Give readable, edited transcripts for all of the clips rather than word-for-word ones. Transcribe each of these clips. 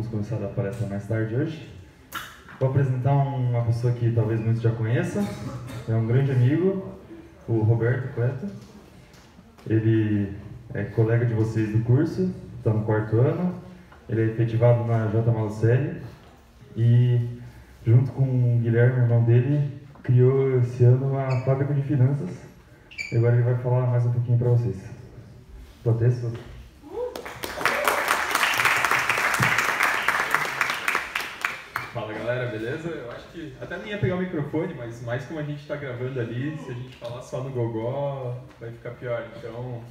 começar a palestra mais tarde hoje. Vou apresentar uma pessoa que talvez muitos já conheçam. É um grande amigo, o Roberto Cleto. Ele é colega de vocês do curso, está no 4º ano. Ele é efetivado na J. Malucelli e, junto com o Guilherme, irmão dele, criou esse ano a fábrica de finanças. E agora ele vai falar mais um pouquinho para vocês. Protesto. Fala galera, beleza? Eu acho que até nem ia pegar o microfone, mas mais como a gente está gravando ali, se a gente falar só no gogó, vai ficar pior. Então,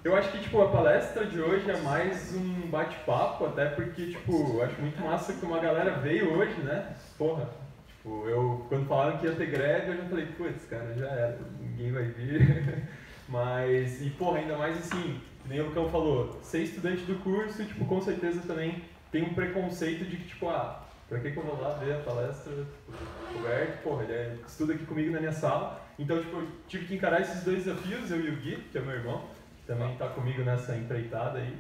eu acho que tipo, a palestra de hoje é mais um bate-papo, até porque tipo, eu acho muito massa que uma galera veio hoje, né? Porra, tipo, quando falaram que ia ter greve, eu já falei, putz, cara, já era, ninguém vai vir. Mas, e porra, ainda mais assim, nem o Lucão falou, ser estudante do curso, tipo, com certeza também tem um preconceito de que, tipo, pra que eu vou lá ver a palestra do Roberto? Porra, ele estuda aqui comigo na minha sala. Então, tipo, eu tive que encarar esses dois desafios, eu e o Gui, que é meu irmão, que também tá comigo nessa empreitada aí.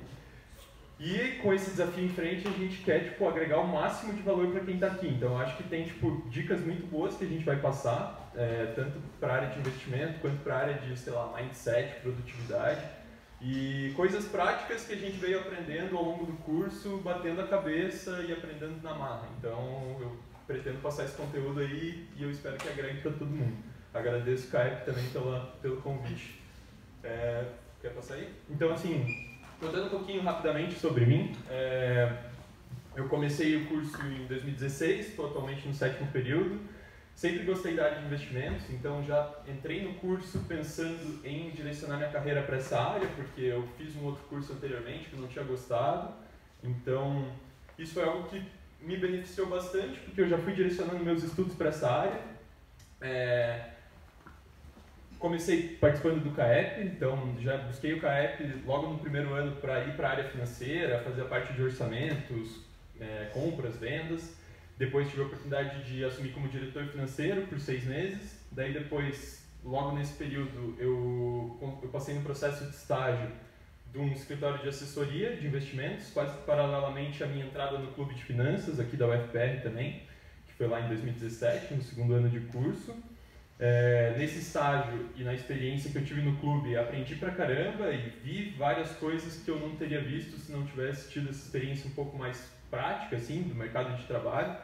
E com esse desafio em frente, a gente quer, tipo, agregar o máximo de valor para quem tá aqui. Então, eu acho que tem, tipo, dicas muito boas que a gente vai passar, tanto para a área de investimento, quanto para a área de, sei lá, mindset, produtividade. E coisas práticas que a gente veio aprendendo ao longo do curso, batendo a cabeça e aprendendo na marra. Então, eu pretendo passar esse conteúdo aí e eu espero que agregue para todo mundo. Agradeço o Caio também pelo convite. Quer passar aí? Então, assim, contando um pouquinho rapidamente sobre mim, eu comecei o curso em 2016, estou atualmente no 7º período. Sempre gostei da área de investimentos, então já entrei no curso pensando em direcionar minha carreira para essa área, porque eu fiz um outro curso anteriormente que eu não tinha gostado. Então, isso é algo que me beneficiou bastante, porque eu já fui direcionando meus estudos para essa área. Comecei participando do CAEP, então já busquei o CAEP logo no 1º ano para ir para a área financeira, fazer a parte de orçamentos, compras, vendas. Depois tive a oportunidade de assumir como diretor financeiro por 6 meses. Daí depois, logo nesse período, eu passei no processo de estágio de um escritório de assessoria de investimentos, quase paralelamente à minha entrada no clube de finanças aqui da UFPR também, que foi lá em 2017, no 2º ano de curso. Nesse estágio e na experiência que eu tive no clube, aprendi pra caramba e vi várias coisas que eu não teria visto se não tivesse tido essa experiência um pouco mais prática, assim, do mercado de trabalho.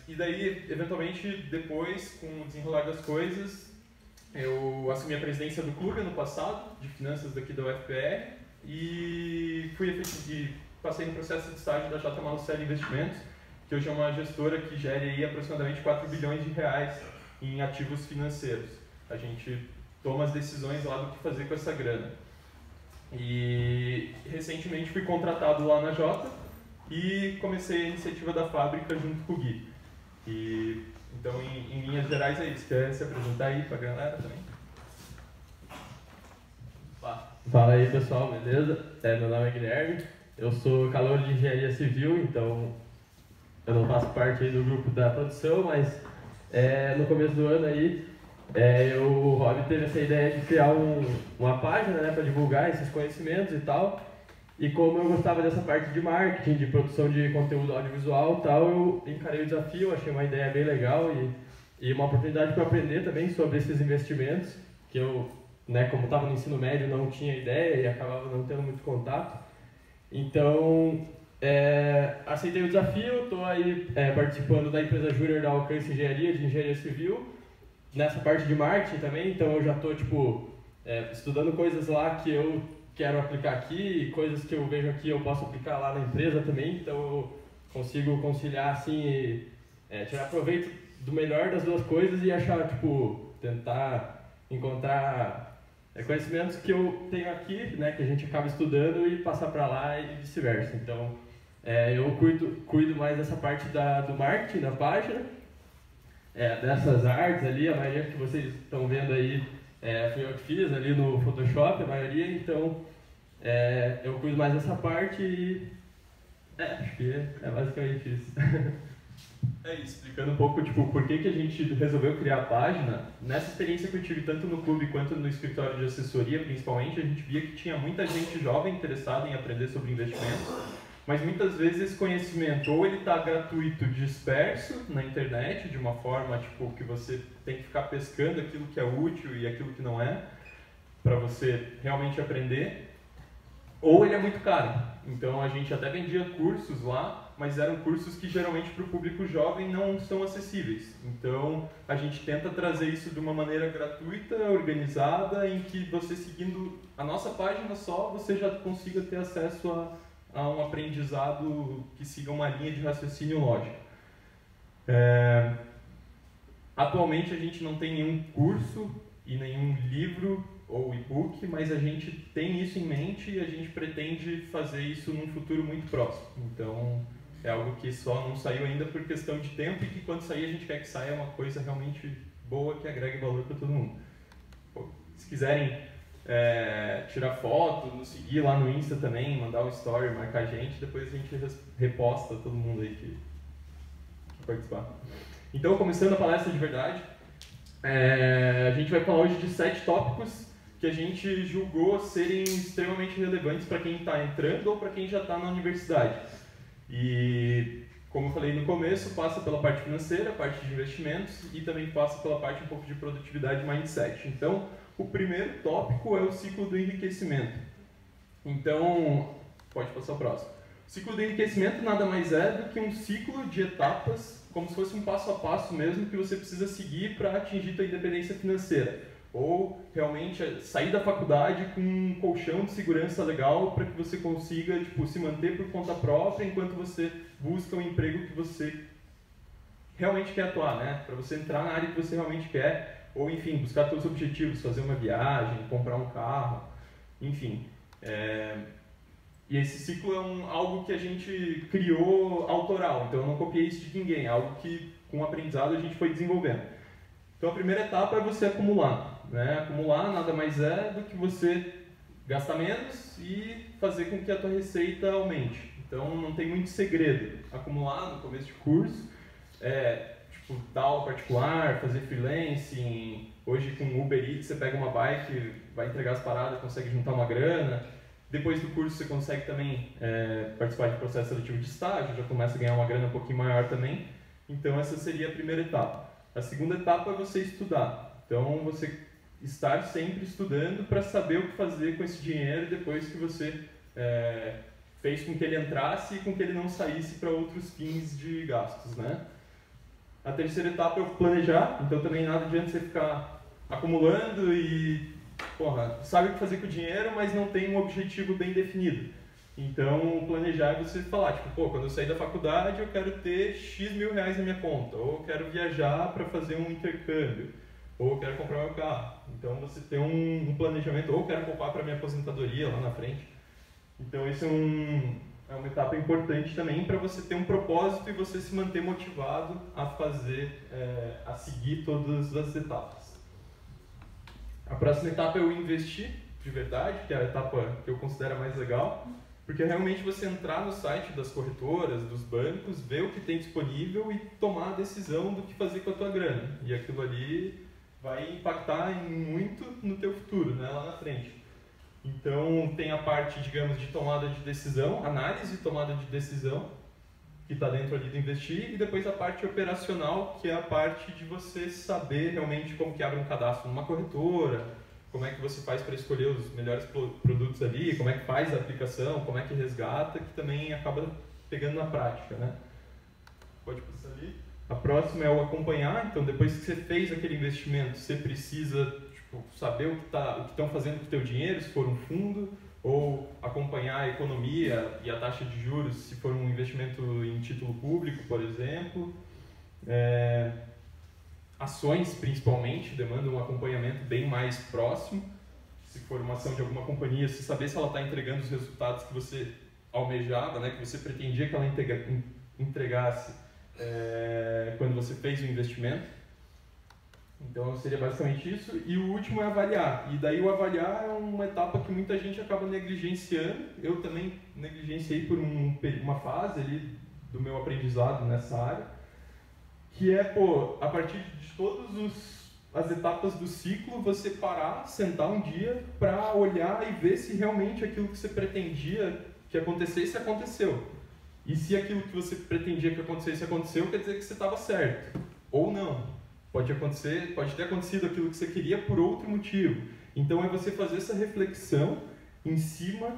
E daí, eventualmente, depois, com o desenrolar das coisas, eu assumi a presidência do clube ano passado, de finanças daqui da UFPR, e passei no processo de estágio da J. Malucelli Investimentos, que hoje é uma gestora que gere aí aproximadamente 4 bilhões de reais em ativos financeiros. A gente toma as decisões lá do que fazer com essa grana. E recentemente fui contratado lá na Jota e comecei a iniciativa da fábrica junto com o Gui. Então, em linhas gerais é isso. Quer se apresentar aí para a galera também? Fala aí pessoal, beleza? Meu nome é Guilherme, eu sou calouro de engenharia civil, então eu não faço parte aí do grupo da produção, mas no começo do ano aí o Rob teve essa ideia de criar uma página, né, para divulgar esses conhecimentos e tal. E como eu gostava dessa parte de marketing, de produção de conteúdo audiovisual e tal, eu encarei o desafio, achei uma ideia bem legal e uma oportunidade para aprender também sobre esses investimentos, que eu, né, como estava no ensino médio, não tinha ideia e acabava não tendo muito contato. Então, aceitei o desafio, estou aí participando da empresa Júnior da Alcance Engenharia, de Engenharia Civil, nessa parte de marketing também, então eu já estou estudando coisas lá que eu quero aplicar aqui, coisas que eu vejo aqui eu posso aplicar lá na empresa também, então eu consigo conciliar assim, tirar proveito do melhor das duas coisas e achar, tentar encontrar conhecimentos que eu tenho aqui, né, que a gente acaba estudando e passar para lá e vice-versa. Então, eu cuido mais dessa parte do marketing da página, dessas artes ali, a maioria que vocês estão vendo aí fui eu que fiz ali no Photoshop, a maioria, então eu cuido mais dessa parte e acho que é basicamente isso. Explicando um pouco, por que a gente resolveu criar a página. Nessa experiência que eu tive tanto no clube quanto no escritório de assessoria, principalmente, a gente via que tinha muita gente jovem interessada em aprender sobre investimentos. Mas muitas vezes esse conhecimento ou ele está gratuito, disperso na internet, de uma forma tipo, que você tem que ficar pescando aquilo que é útil e aquilo que não é, para você realmente aprender, ou ele é muito caro. Então a gente até vendia cursos lá, mas eram cursos que geralmente para o público jovem não são acessíveis. Então a gente tenta trazer isso de uma maneira gratuita, organizada, em que você seguindo a nossa página só, você já consiga ter acesso a um aprendizado que siga uma linha de raciocínio lógico. Atualmente a gente não tem nenhum curso e nenhum livro ou e-book, mas a gente tem isso em mente e a gente pretende fazer isso num futuro muito próximo. Então é algo que só não saiu ainda por questão de tempo e que quando sair a gente quer que saia uma coisa realmente boa que agregue valor para todo mundo. Se quiserem tirar foto, nos seguir lá no Insta também, mandar um story, marcar a gente, depois a gente reposta todo mundo aí que participar. Então, começando a palestra de verdade, a gente vai falar hoje de 7 tópicos que a gente julgou serem extremamente relevantes para quem está entrando ou para quem já está na universidade. E, como eu falei no começo, passa pela parte financeira, parte de investimentos e também passa pela parte um pouco de produtividade e mindset. Então, o primeiro tópico é o ciclo do enriquecimento. Então, pode passar o próximo. O ciclo do enriquecimento nada mais é do que um ciclo de etapas, como se fosse um passo a passo mesmo, que você precisa seguir para atingir sua independência financeira. Ou realmente sair da faculdade com um colchão de segurança legal para que você consiga se manter por conta própria enquanto você busca um emprego que você realmente quer atuar, né? Para você entrar na área que você realmente quer, ou enfim, buscar seus objetivos, fazer uma viagem, comprar um carro, enfim. E esse ciclo é algo que a gente criou autoral, então eu não copiei isso de ninguém, é algo que com o aprendizado a gente foi desenvolvendo. Então a primeira etapa é você acumular. Né? Acumular nada mais é do que você gastar menos e fazer com que a tua receita aumente. Então não tem muito segredo. Acumular no começo de curso, dar aula particular, fazer freelancing. Hoje com Uber Eats você pega uma bike, vai entregar as paradas, consegue juntar uma grana. Depois do curso você consegue também participar de processo seletivo de estágio, já começa a ganhar uma grana um pouquinho maior também. Então essa seria a primeira etapa. A segunda etapa é você estudar. Então você estar sempre estudando para saber o que fazer com esse dinheiro depois que você fez com que ele entrasse e com que ele não saísse para outros fins de gastos, né? A terceira etapa é o planejar, então também nada adianta você ficar acumulando e sabe o que fazer com o dinheiro, mas não tem um objetivo bem definido. Então planejar é você falar, quando eu sair da faculdade eu quero ter X mil reais na minha conta, ou eu quero viajar para fazer um intercâmbio, ou eu quero comprar meu carro. Então você tem um planejamento, ou eu quero poupar para minha aposentadoria lá na frente. Então esse é uma etapa importante também para você ter um propósito e você se manter motivado a a seguir todas as etapas. A próxima etapa é o investir de verdade, que é a etapa que eu considero a mais legal, porque é realmente você entrar no site das corretoras, dos bancos, ver o que tem disponível e tomar a decisão do que fazer com a tua grana. E aquilo ali vai impactar muito no teu futuro, né, lá na frente. Então tem a parte, digamos, de tomada de decisão, análise e tomada de decisão, que está dentro ali do investir, e depois a parte operacional, que é a parte de você saber realmente como que abre um cadastro numa corretora, como é que você faz para escolher os melhores produtos ali, como é que faz a aplicação, como é que resgata, que também acaba pegando na prática, né? Pode passar ali. A próxima é o acompanhar, então depois que você fez aquele investimento, você precisa saber o que estão fazendo com o teu dinheiro, se for um fundo, ou acompanhar a economia e a taxa de juros, se for um investimento em título público, por exemplo. Ações, principalmente, demandam um acompanhamento bem mais próximo. Se for uma ação de alguma companhia, se saber se ela está entregando os resultados que você almejava, né, que você pretendia que ela entregasse quando você fez o investimento. Então seria basicamente isso. E o último é avaliar. E daí o avaliar é uma etapa que muita gente acaba negligenciando. Eu também negligenciei por uma fase ali do meu aprendizado nessa área, que é, a partir de todas as etapas do ciclo, você parar, sentar um dia para olhar e ver se realmente aquilo que você pretendia que acontecesse, aconteceu. E se aquilo que você pretendia que acontecesse, aconteceu, quer dizer que você estava certo. Ou não. Pode ter acontecido aquilo que você queria por outro motivo. Então é você fazer essa reflexão em cima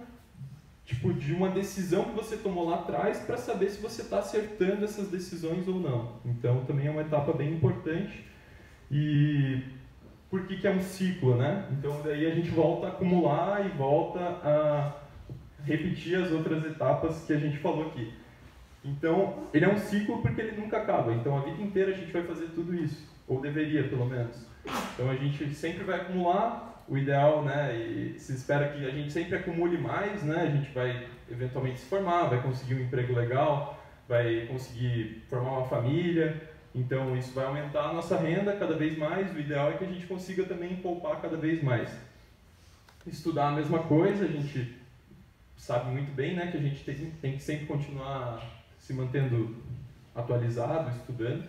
de uma decisão que você tomou lá atrás para saber se você está acertando essas decisões ou não. Então também é uma etapa bem importante. E por que é um ciclo, né? Então daí a gente volta a acumular e volta a repetir as outras etapas que a gente falou aqui. Então, ele é um ciclo porque ele nunca acaba. Então, a vida inteira a gente vai fazer tudo isso. Ou deveria, pelo menos. Então, a gente sempre vai acumular. O ideal, né? E se espera que a gente sempre acumule mais, né? A gente vai eventualmente se formar, vai conseguir um emprego legal, vai conseguir formar uma família. Então, isso vai aumentar a nossa renda cada vez mais. O ideal é que a gente consiga também poupar cada vez mais. Estudar a mesma coisa, a gente sabe muito bem, né? Que a gente tem que sempre continuar se mantendo atualizado, estudando.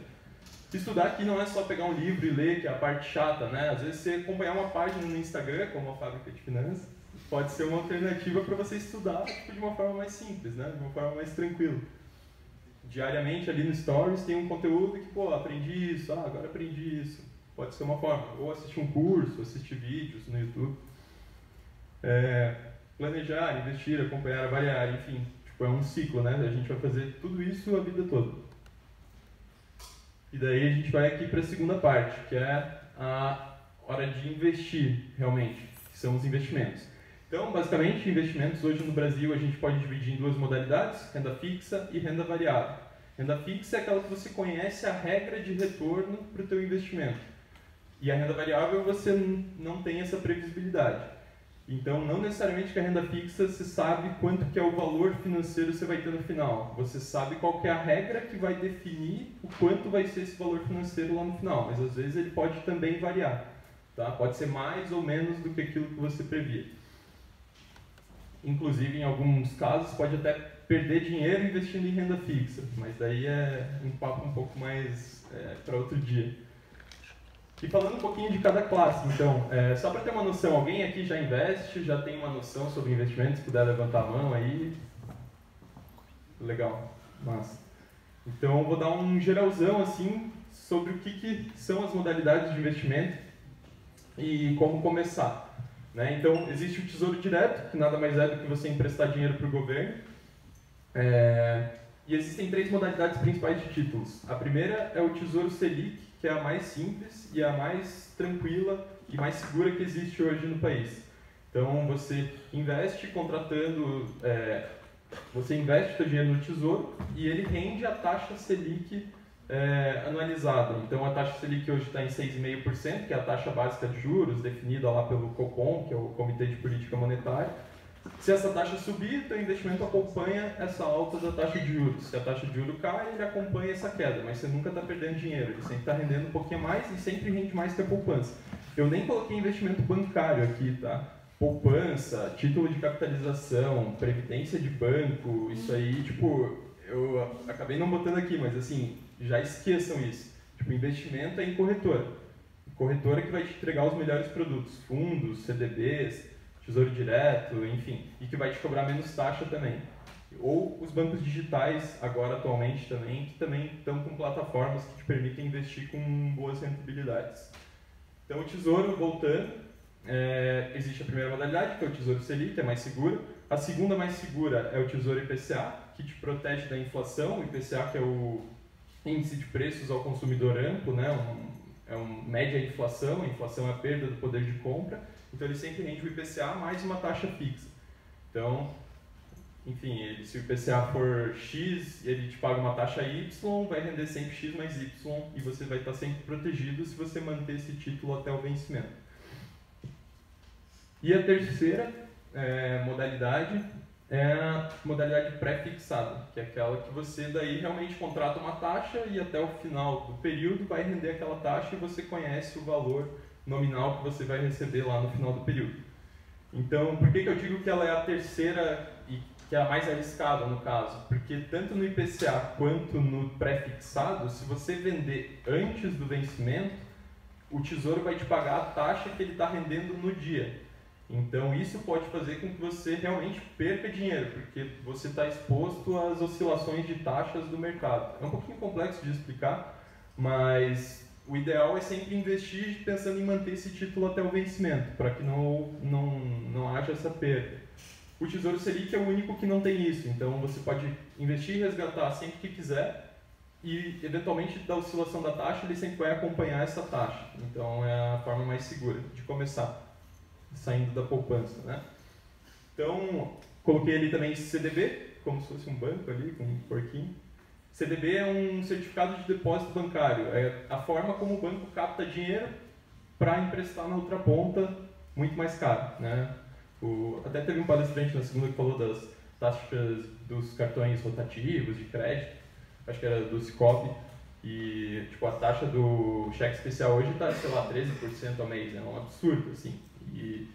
Estudar aqui não é só pegar um livro e ler, que é a parte chata, né? Às vezes você acompanhar uma página no Instagram, como a Fábrica de Finanças, pode ser uma alternativa para você estudar de uma forma mais simples, né? De uma forma mais tranquila. Diariamente ali no Stories tem um conteúdo que, pô, aprendi isso, agora aprendi isso. Pode ser uma forma. Ou assistir um curso, assistir vídeos no YouTube. Planejar, investir, acompanhar, avaliar, enfim. É um ciclo, né? A gente vai fazer tudo isso a vida toda. E daí a gente vai aqui para a segunda parte, que é a hora de investir, realmente, que são os investimentos. Então, basicamente, investimentos hoje no Brasil a gente pode dividir em duas modalidades, renda fixa e renda variável. Renda fixa é aquela que você conhece a regra de retorno para o teu investimento. E a renda variável você não tem essa previsibilidade. Então, não necessariamente que a renda fixa você sabe quanto que é o valor financeiro que você vai ter no final. Você sabe qual que é a regra que vai definir o quanto vai ser esse valor financeiro lá no final. Mas, às vezes, ele pode também variar. Tá? Pode ser mais ou menos do que aquilo que você previa. Inclusive, em alguns casos, pode até perder dinheiro investindo em renda fixa. Mas daí é um papo um pouco mais para outro dia. E falando um pouquinho de cada classe, então, só para ter uma noção, alguém aqui já investe, já tem uma noção sobre investimentos, se puder levantar a mão aí. Legal, massa. Então, eu vou dar um geralzão, assim, sobre o que são as modalidades de investimento e como começar. Né? Então, existe o Tesouro Direto, que nada mais é do que você emprestar dinheiro para o governo. E existem três modalidades principais de títulos. A primeira é o Tesouro Selic, que é a mais simples e a mais tranquila e mais segura que existe hoje no país. Então, você investe contratando, você investe o seu dinheiro no Tesouro e ele rende a taxa Selic anualizada. Então, a taxa Selic hoje está em 6,5%, que é a taxa básica de juros definida lá pelo Copom, que é o Comitê de Política Monetária. Se essa taxa subir, o investimento acompanha essa alta da taxa de juros. Se a taxa de juros cai, ele acompanha essa queda, mas você nunca está perdendo dinheiro, ele sempre está rendendo um pouquinho mais e sempre rende mais que a poupança. Eu nem coloquei investimento bancário aqui, tá? Poupança, título de capitalização, previdência de banco, isso aí, tipo, eu acabei não botando aqui, mas assim, já esqueçam isso. Tipo, investimento é em corretora. Corretora que vai te entregar os melhores produtos, fundos, CDBs, Tesouro Direto, enfim, e que vai te cobrar menos taxa também. Ou os bancos digitais, agora atualmente também, que também estão com plataformas que te permitem investir com boas rentabilidades. Então o Tesouro, voltando, existe a primeira modalidade, que é o Tesouro Selic, que é mais segura. A segunda mais segura é o Tesouro IPCA, que te protege da inflação. O IPCA, que é o Índice de Preços ao Consumidor Amplo, né? Mede a inflação é a perda do poder de compra. Então ele sempre rende o IPCA mais uma taxa fixa. Então, enfim, se o IPCA for X, ele te paga uma taxa Y, vai render sempre X mais Y e você vai estar sempre protegido se você manter esse título até o vencimento. E a terceira modalidade é a modalidade pré-fixada, que é aquela que você daí realmente contrata uma taxa e até o final do período vai render aquela taxa e você conhece o valor nominal que você vai receber lá no final do período. Então, por que eu digo que ela é a terceira e que é a mais arriscada no caso? Porque tanto no IPCA quanto no pré-fixado, se você vender antes do vencimento, o Tesouro vai te pagar a taxa que ele está rendendo no dia. Então isso pode fazer com que você realmente perca dinheiro, porque você está exposto às oscilações de taxas do mercado. É um pouquinho complexo de explicar, mas o ideal é sempre investir pensando em manter esse título até o vencimento, para que não haja essa perda. O Tesouro Selic é o único que não tem isso, então você pode investir e resgatar sempre que quiser e, eventualmente, da oscilação da taxa, ele sempre vai acompanhar essa taxa. Então é a forma mais segura de começar, saindo da poupança, né? Então, coloquei ali também CDB, como se fosse um banco ali, com um porquinho. CDB é um certificado de depósito bancário, é a forma como o banco capta dinheiro para emprestar na outra ponta muito mais caro, né? Até teve um palestrante na segunda que falou das taxas dos cartões rotativos de crédito, acho que era do Cicobi, e tipo, a taxa do cheque especial hoje está, sei lá, 13% ao mês, é um absurdo, assim. E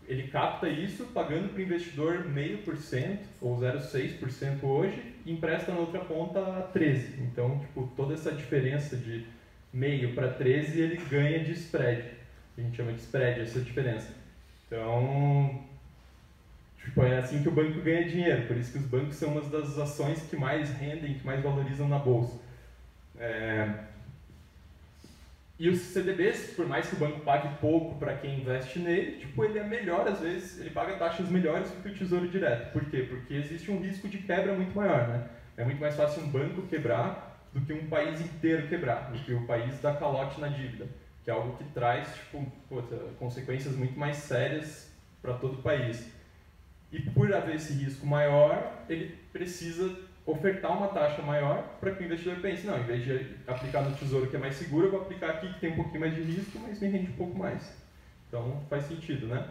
ele capta isso pagando para o investidor 0,5% ou 0,6% hoje e empresta na outra ponta a 13%. Então, tipo, toda essa diferença de meio para 13% ele ganha de spread. A gente chama de spread essa diferença. Então, tipo, é assim que o banco ganha dinheiro. Por isso que os bancos são uma das ações que mais rendem, que mais valorizam na bolsa. E os CDBs, por mais que o banco pague pouco para quem investe nele, tipo, ele é melhor, às vezes, ele paga taxas melhores do que o Tesouro Direto. Por quê? Porque existe um risco de quebra muito maior, né? É muito mais fácil um banco quebrar do que um país inteiro quebrar, do que o país dar calote na dívida, que é algo que traz, tipo, consequências muito mais sérias para todo o país. E por haver esse risco maior, ele precisa ofertar uma taxa maior para que o investidor pense, não, em vez de aplicar no Tesouro que é mais seguro, eu vou aplicar aqui que tem um pouquinho mais de risco, mas me rende um pouco mais. Então faz sentido, né?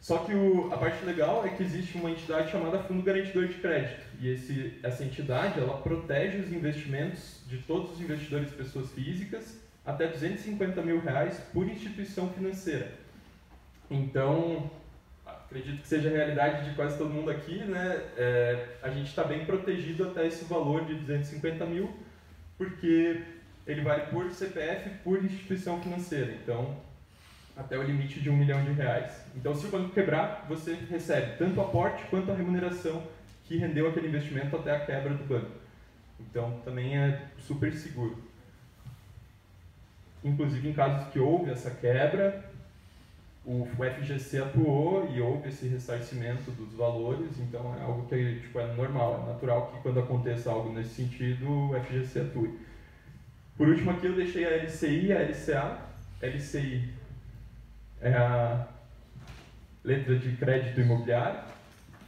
Só que a parte legal é que existe uma entidade chamada Fundo Garantidor de Crédito. E essa entidade, ela protege os investimentos de todos os investidores pessoas físicas até R$250 mil por instituição financeira. Então, acredito que seja a realidade de quase todo mundo aqui, né? A gente está bem protegido até esse valor de 250 mil, porque ele vale por CPF, por instituição financeira, então até o limite de R$1 milhão. Então, se o banco quebrar, você recebe tanto o aporte quanto a remuneração que rendeu aquele investimento até a quebra do banco. Então, também é super seguro. Inclusive, em casos que houve essa quebra, o FGC atuou e houve esse ressarcimento dos valores, então é algo que tipo, é normal, é natural que quando aconteça algo nesse sentido, o FGC atue. Por último aqui eu deixei a LCI e a LCA. LCI é a letra de crédito imobiliário,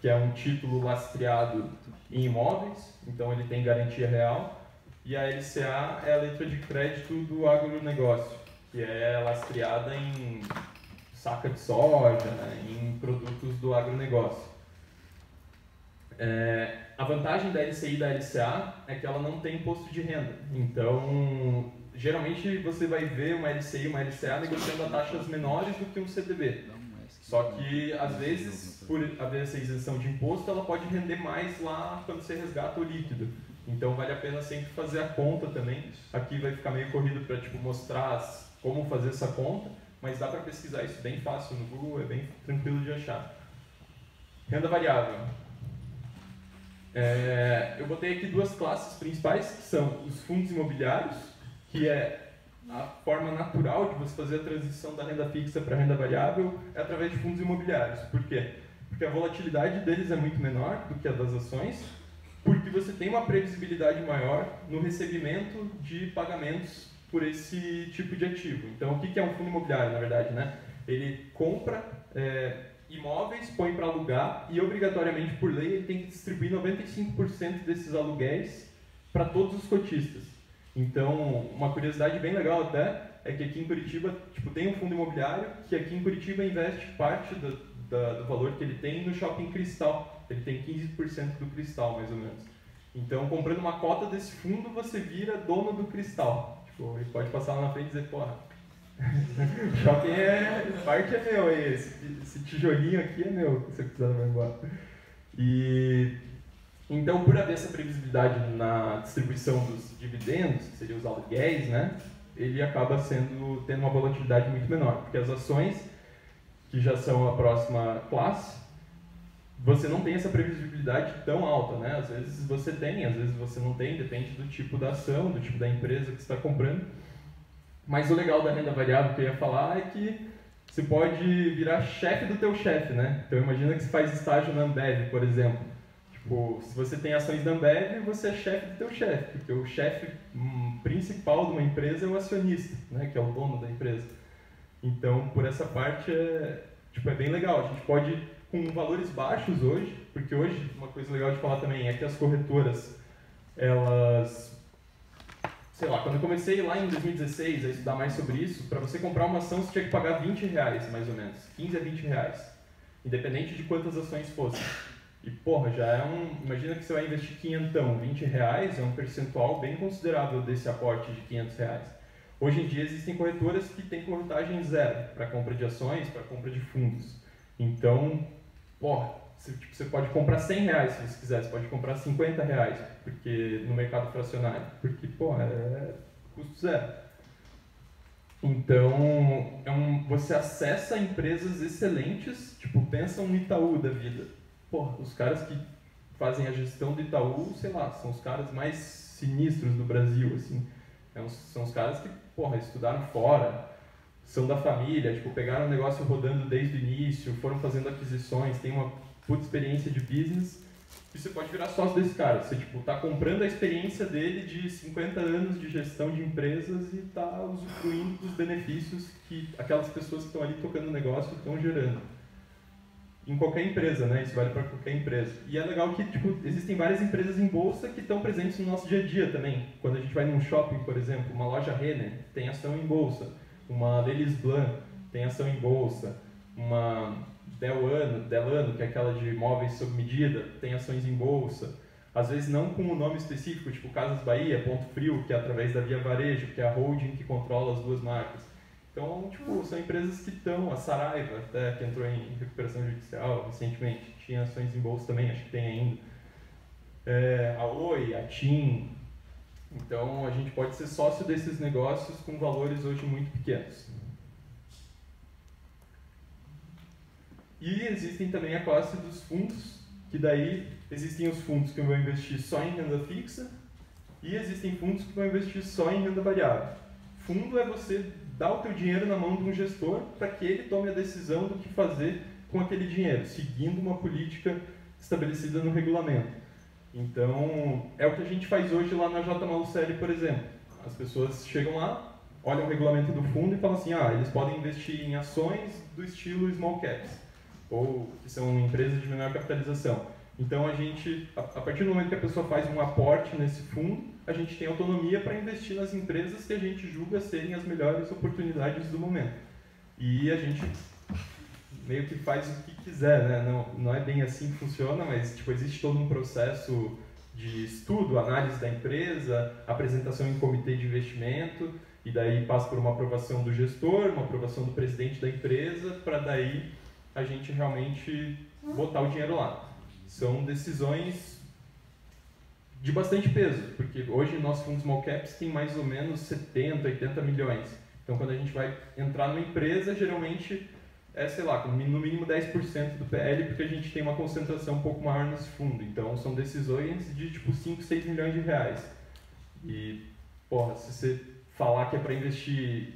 que é um título lastreado em imóveis, então ele tem garantia real. E a LCA é a letra de crédito do agronegócio, que é lastreada em saca de soja, né, em produtos do agronegócio. A vantagem da LCI e da LCA é que ela não tem imposto de renda. Então, geralmente você vai ver uma LCI e uma LCA negociando a taxas menores do que um CDB. Só que, às vezes, por haver essa isenção de imposto, ela pode render mais lá quando você resgata o líquido. Então, vale a pena sempre fazer a conta também. Aqui vai ficar meio corrido para tipo, mostrar como fazer essa conta, mas dá para pesquisar isso bem fácil no Google, é bem tranquilo de achar. Renda variável. Eu botei aqui duas classes principais, que são os fundos imobiliários, que é a forma natural de você fazer a transição da renda fixa para a renda variável é através de fundos imobiliários. Por quê? Porque a volatilidade deles é muito menor do que a das ações, porque você tem uma previsibilidade maior no recebimento de pagamentos por esse tipo de ativo. Então, o que é um fundo imobiliário, na verdade, né? Ele compra imóveis, põe para alugar e, obrigatoriamente, por lei, ele tem que distribuir 95% desses aluguéis para todos os cotistas. Então, uma curiosidade bem legal até é que aqui em Curitiba tipo, tem um fundo imobiliário que aqui em Curitiba investe parte do valor que ele tem no Shopping Cristal. Ele tem 15% do Cristal, mais ou menos. Então, comprando uma cota desse fundo, você vira dono do Cristal. Tipo, ele pode passar lá na frente e dizer, porra, shopping parte é meu aí, esse tijolinho aqui é meu, se eu quiser levar embora. Então, por haver essa previsibilidade na distribuição dos dividendos, que seriam os aluguéis, né, ele acaba tendo uma volatilidade muito menor, porque as ações, que já são a próxima classe, você não tem essa previsibilidade tão alta, né? Às vezes você tem, às vezes você não tem, depende do tipo da ação, do tipo da empresa que você está comprando. Mas o legal da renda variável que eu ia falar é que você pode virar chefe do teu chefe, né? Então imagina que você faz estágio na Ambev, por exemplo. Tipo, se você tem ações da Ambev, você é chefe do teu chefe, porque o chefe principal de uma empresa é o acionista, né? Que é o dono da empresa. Então, por essa parte, é bem legal. A gente pode, com valores baixos hoje, porque hoje, uma coisa legal de falar também é que as corretoras, elas... Sei lá, quando eu comecei lá em 2016 a estudar mais sobre isso, para você comprar uma ação você tinha que pagar R$20, mais ou menos. 15 a R$20. Independente de quantas ações fossem. E, porra, já é imagina que você vai investir quinhentão, R$20 é um percentual bem considerável desse aporte de R$500. Hoje em dia existem corretoras que têm corretagem zero para compra de ações, para compra de fundos. Então, porra, você pode comprar R$100 se você quiser, você pode comprar R$50 porque, no mercado fracionário, porque, porra, é custo zero. Então, você acessa empresas excelentes, tipo, pensa um Itaú da vida. Porra, os caras que fazem a gestão do Itaú, sei lá, são os caras mais sinistros do Brasil, assim. São os caras que, porra, estudaram fora, são da família, tipo, pegaram o negócio rodando desde o início, foram fazendo aquisições, têm uma puta experiência de business, e você pode virar sócio desse cara. Você, tipo, tá comprando a experiência dele de 50 anos de gestão de empresas e tá usufruindo dos benefícios que aquelas pessoas que estão ali tocando o negócio estão gerando. Em qualquer empresa, né? Isso vale para qualquer empresa. E é legal que, tipo, existem várias empresas em bolsa que estão presentes no nosso dia a dia também. Quando a gente vai num shopping, por exemplo, uma loja Renner tem ação em bolsa, uma Lelis Blanc tem ação em bolsa, uma Delano, que é aquela de móveis sob medida, tem ações em bolsa. Às vezes não com um nome específico, tipo Casas Bahia, Ponto Frio, que é através da Via Varejo, que é a holding que controla as duas marcas. Então, tipo, são empresas que estão, a Saraiva, até, que entrou em recuperação judicial recentemente, tinha ações em bolsa também, acho que tem ainda. A Oi, a TIM. Então, a gente pode ser sócio desses negócios com valores hoje muito pequenos. E existem também a classe dos fundos, que daí existem os fundos que vão investir só em renda fixa e existem fundos que vão investir só em renda variável. Fundo é você dar o teu dinheiro na mão de um gestor para que ele tome a decisão do que fazer com aquele dinheiro, seguindo uma política estabelecida no regulamento. Então, é o que a gente faz hoje lá na JMaluCel, por exemplo. As pessoas chegam lá, olham o regulamento do fundo e falam assim, eles podem investir em ações do estilo small caps, ou que são empresas de menor capitalização. Então, a partir do momento que a pessoa faz um aporte nesse fundo, a gente tem autonomia para investir nas empresas que a gente julga serem as melhores oportunidades do momento. E a gente meio que faz o que quiser, né? Não é bem assim que funciona, mas tipo, existe todo um processo de estudo, análise da empresa, apresentação em comitê de investimento, e daí passa por uma aprovação do gestor, uma aprovação do presidente da empresa, para daí a gente realmente botar o dinheiro lá. São decisões de bastante peso, porque hoje nossos fundos small caps tem mais ou menos 70, 80 milhões. Então, quando a gente vai entrar numa empresa, geralmente sei lá, no mínimo 10% do PL, porque a gente tem uma concentração um pouco maior nesse fundo. Então, são decisões de tipo 5, 6 milhões de reais. E, porra, se você falar que é para investir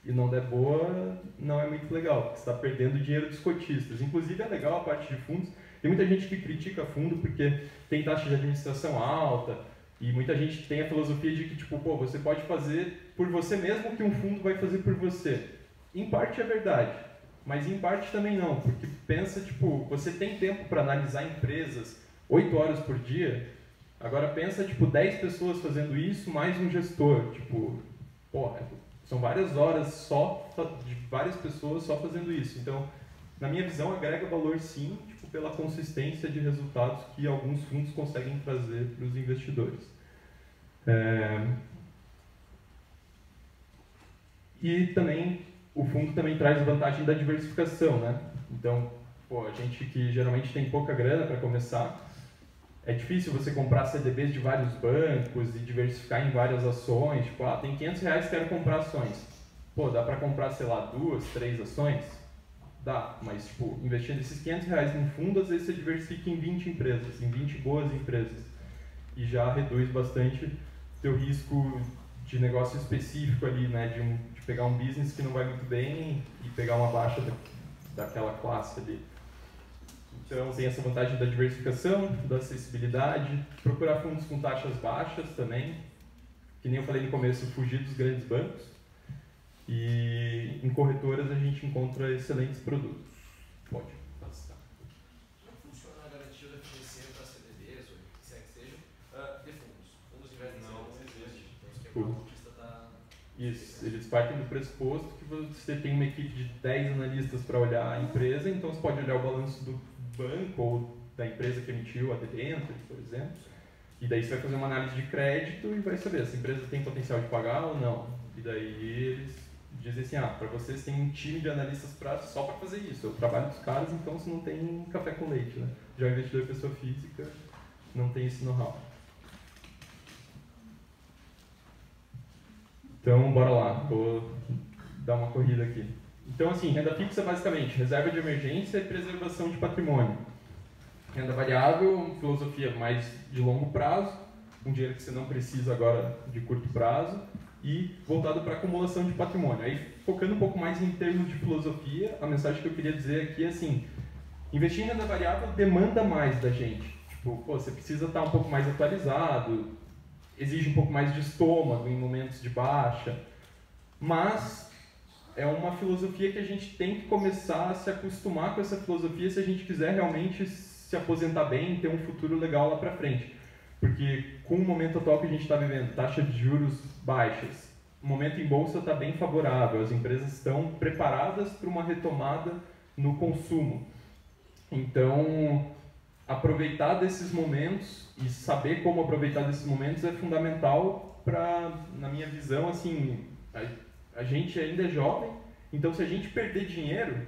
e não der boa, não é muito legal, porque você está perdendo dinheiro dos cotistas. Inclusive, é legal a parte de fundos. Tem muita gente que critica fundo porque tem taxa de administração alta, e muita gente tem a filosofia de que, tipo, você pode fazer por você mesmo o que um fundo vai fazer por você. Em parte é verdade, mas em parte também não, porque pensa, tipo, você tem tempo para analisar empresas 8 horas por dia, agora pensa, tipo, 10 pessoas fazendo isso, mais um gestor, tipo, são várias horas só, de várias pessoas só fazendo isso. Então, na minha visão, agrega valor sim, tipo, pela consistência de resultados que alguns fundos conseguem trazer para os investidores. E também, o fundo também traz a vantagem da diversificação, né? Então, a gente que geralmente tem pouca grana para começar, é difícil você comprar CDBs de vários bancos e diversificar em várias ações. Tipo, tem R$500, quero comprar ações. Dá para comprar, sei lá, 2, 3 ações? Dá, mas tipo, investindo esses R$500 num fundo, às vezes você diversifica em 20 empresas, em 20 boas empresas. E já reduz bastante teu risco de negócio específico ali, né? De pegar um business que não vai muito bem e pegar uma baixa daquela classe ali. Então tem essa vantagem da diversificação, da acessibilidade, procurar fundos com taxas baixas também, que nem eu falei no começo, fugir dos grandes bancos. E em corretoras a gente encontra excelentes produtos. Pode passar. Como funciona a garantia do FGC para CDBs, ou o que quer que seja, de fundos? Fundos de investimento não existe. Então, isso que o cotista está... Isso, eles partem do pressuposto que você tem uma equipe de 10 analistas para olhar a empresa, então você pode olhar o balanço do banco ou da empresa que emitiu a debênture, por exemplo, e daí você vai fazer uma análise de crédito e vai saber se a empresa tem potencial de pagar ou não. E daí eles dizem assim, para vocês tem um time de analistas só para fazer isso, eu trabalho dos caras, então você não tem café com leite, né? Já o investidor pessoa física não tem esse know-how. Então, bora lá, vou dar uma corrida aqui. Então, assim, renda fixa basicamente, reserva de emergência e preservação de patrimônio. Renda variável, filosofia mais de longo prazo, um dinheiro que você não precisa agora de curto prazo, e voltado para acumulação de patrimônio. Aí, focando um pouco mais em termos de filosofia, a mensagem que eu queria dizer aqui é assim, investir em renda variável demanda mais da gente. Tipo, você precisa estar um pouco mais atualizado, exige um pouco mais de estômago em momentos de baixa, mas é uma filosofia que a gente tem que começar a se acostumar com essa filosofia se a gente quiser realmente se aposentar bem e ter um futuro legal lá para frente. Porque com o momento atual que a gente está vivendo, taxa de juros baixas, o momento em bolsa está bem favorável, as empresas estão preparadas para uma retomada no consumo. Então, aproveitar desses momentos e saber como aproveitar desses momentos é fundamental para, na minha visão, assim, a gente ainda é jovem, então se a gente perder dinheiro,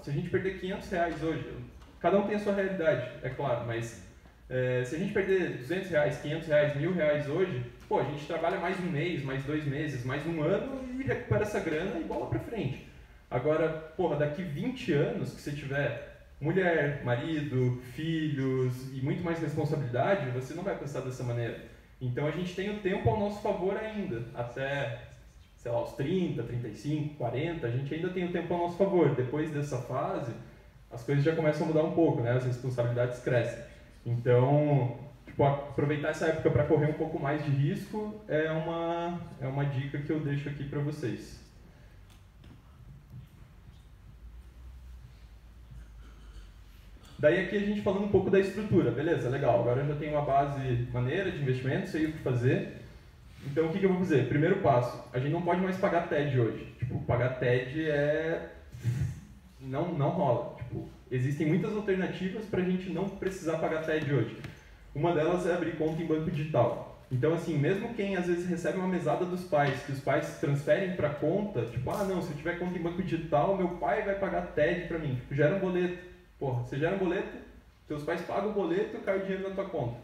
se a gente perder R$500 hoje, cada um tem a sua realidade, é claro, mas se a gente perder R$200, R$500, R$1.000 hoje, a gente trabalha mais um mês, mais 2 meses, mais um ano e recupera essa grana e bola para frente. Agora, daqui 20 anos que você tiver mulher, marido, filhos e muito mais responsabilidade, você não vai pensar dessa maneira. Então a gente tem o tempo ao nosso favor ainda, até, sei lá, os 30, 35, 40, a gente ainda tem o tempo ao nosso favor. Depois dessa fase, as coisas já começam a mudar um pouco, né? As responsabilidades crescem. Então, aproveitar essa época para correr um pouco mais de risco é uma dica que eu deixo aqui para vocês. Daí aqui a gente falando um pouco da estrutura, beleza, legal, agora eu já tenho uma base maneira de investimento, sei o que fazer. Então o que eu vou fazer? Primeiro passo, a gente não pode mais pagar TED hoje. Pagar TED não rola. Existem muitas alternativas para a gente não precisar pagar TED hoje. Uma delas é abrir conta em banco digital. Então assim, mesmo quem às vezes recebe uma mesada dos pais, que os pais transferem para conta, se eu tiver conta em banco digital, meu pai vai pagar TED para mim. Gera um boleto. Você gera um boleto, teus pais pagam o boleto e cai o dinheiro na tua conta.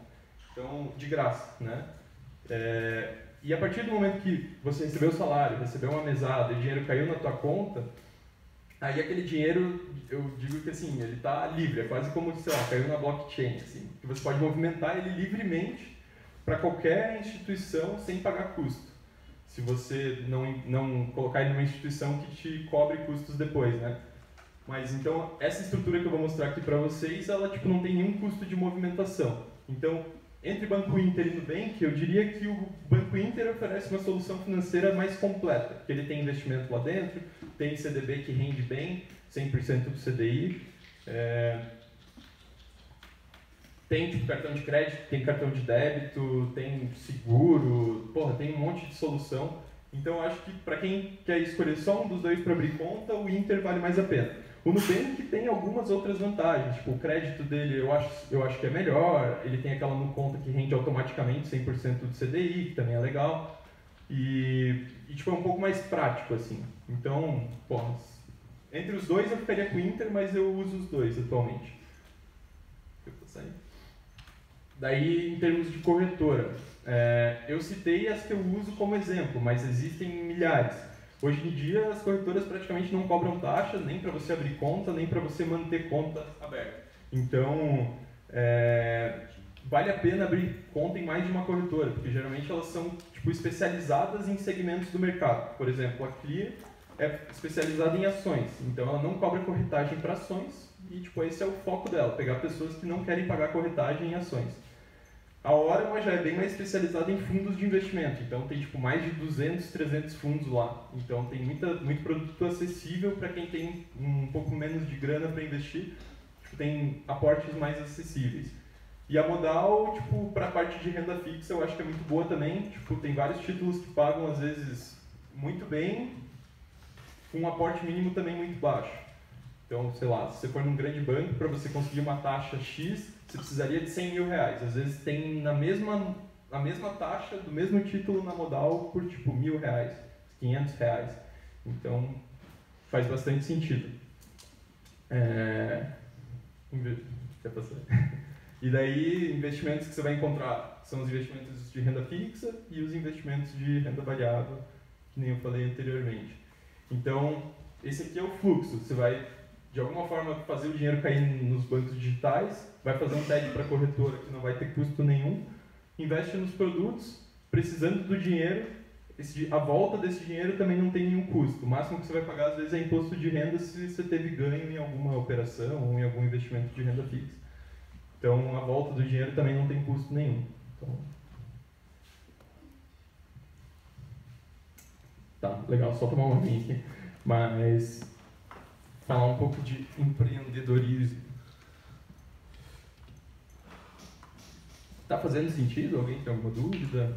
Então, de graça, né? E a partir do momento que você recebeu o salário, recebeu uma mesada e o dinheiro caiu na tua conta, aí aquele dinheiro, eu digo que assim, ele está livre, é quase como, caiu na blockchain, assim, que você pode movimentar ele livremente para qualquer instituição sem pagar custo. Se você não colocar ele numa instituição que te cobre custos depois, né? Mas então, essa estrutura que eu vou mostrar aqui para vocês, ela não tem nenhum custo de movimentação. Então, entre Banco Inter e Nubank, eu diria que o Banco Inter oferece uma solução financeira mais completa, porque ele tem investimento lá dentro, tem CDB que rende bem, 100% do CDI, tem cartão de crédito, tem cartão de débito, tem seguro, tem um monte de solução. Então, eu acho que para quem quer escolher só um dos dois para abrir conta, o Inter vale mais a pena. O Nubank tem algumas outras vantagens, o crédito dele eu acho que é melhor, ele tem aquela conta que rende automaticamente 100% do CDI, que também é legal, e é um pouco mais prático, assim. Então, entre os dois eu ficaria com o Inter, mas eu uso os dois atualmente. Daí, em termos de corretora, eu citei as que eu uso como exemplo, mas existem milhares. Hoje em dia, as corretoras praticamente não cobram taxa, nem para você abrir conta, nem para você manter conta aberta. Então, vale a pena abrir conta em mais de uma corretora, porque geralmente elas são tipo, especializadas em segmentos do mercado. Por exemplo, a Clear é especializada em ações, então ela não cobra corretagem para ações e tipo, esse é o foco dela, pegar pessoas que não querem pagar corretagem em ações. A Orama já é bem mais especializada em fundos de investimento, então tem tipo, mais de 200, 300 fundos lá. Então tem muito produto acessível para quem tem um pouco menos de grana para investir, tipo, tem aportes mais acessíveis. E a Modal, tipo, para a parte de renda fixa, eu acho que é muito boa também. Tipo, tem vários títulos que pagam, às vezes, muito bem, com um aporte mínimo também muito baixo. Então, sei lá, se você for num grande banco, para você conseguir uma taxa X, você precisaria de 100 mil reais. Às vezes tem na mesma taxa, do mesmo título na Modal, por tipo 1.000 reais, 500 reais. Então, faz bastante sentido. Quer passar? E daí, investimentos que você vai encontrar são os investimentos de renda fixa e os investimentos de renda variável, que nem eu falei anteriormente. Então, esse aqui é o fluxo. Você vai, de alguma forma, fazer o dinheiro cair nos bancos digitais, vai fazer um TED para a corretora que não vai ter custo nenhum, investe nos produtos, precisando do dinheiro, a volta desse dinheiro também não tem nenhum custo. O máximo que você vai pagar, às vezes, é imposto de renda se você teve ganho em alguma operação ou em algum investimento de renda fixa. Então, a volta do dinheiro também não tem custo nenhum. Então... Tá, legal, só tomar uma aguinha aqui. Mas, falar um pouco de empreendedorismo. Tá fazendo sentido? Alguém tem alguma dúvida?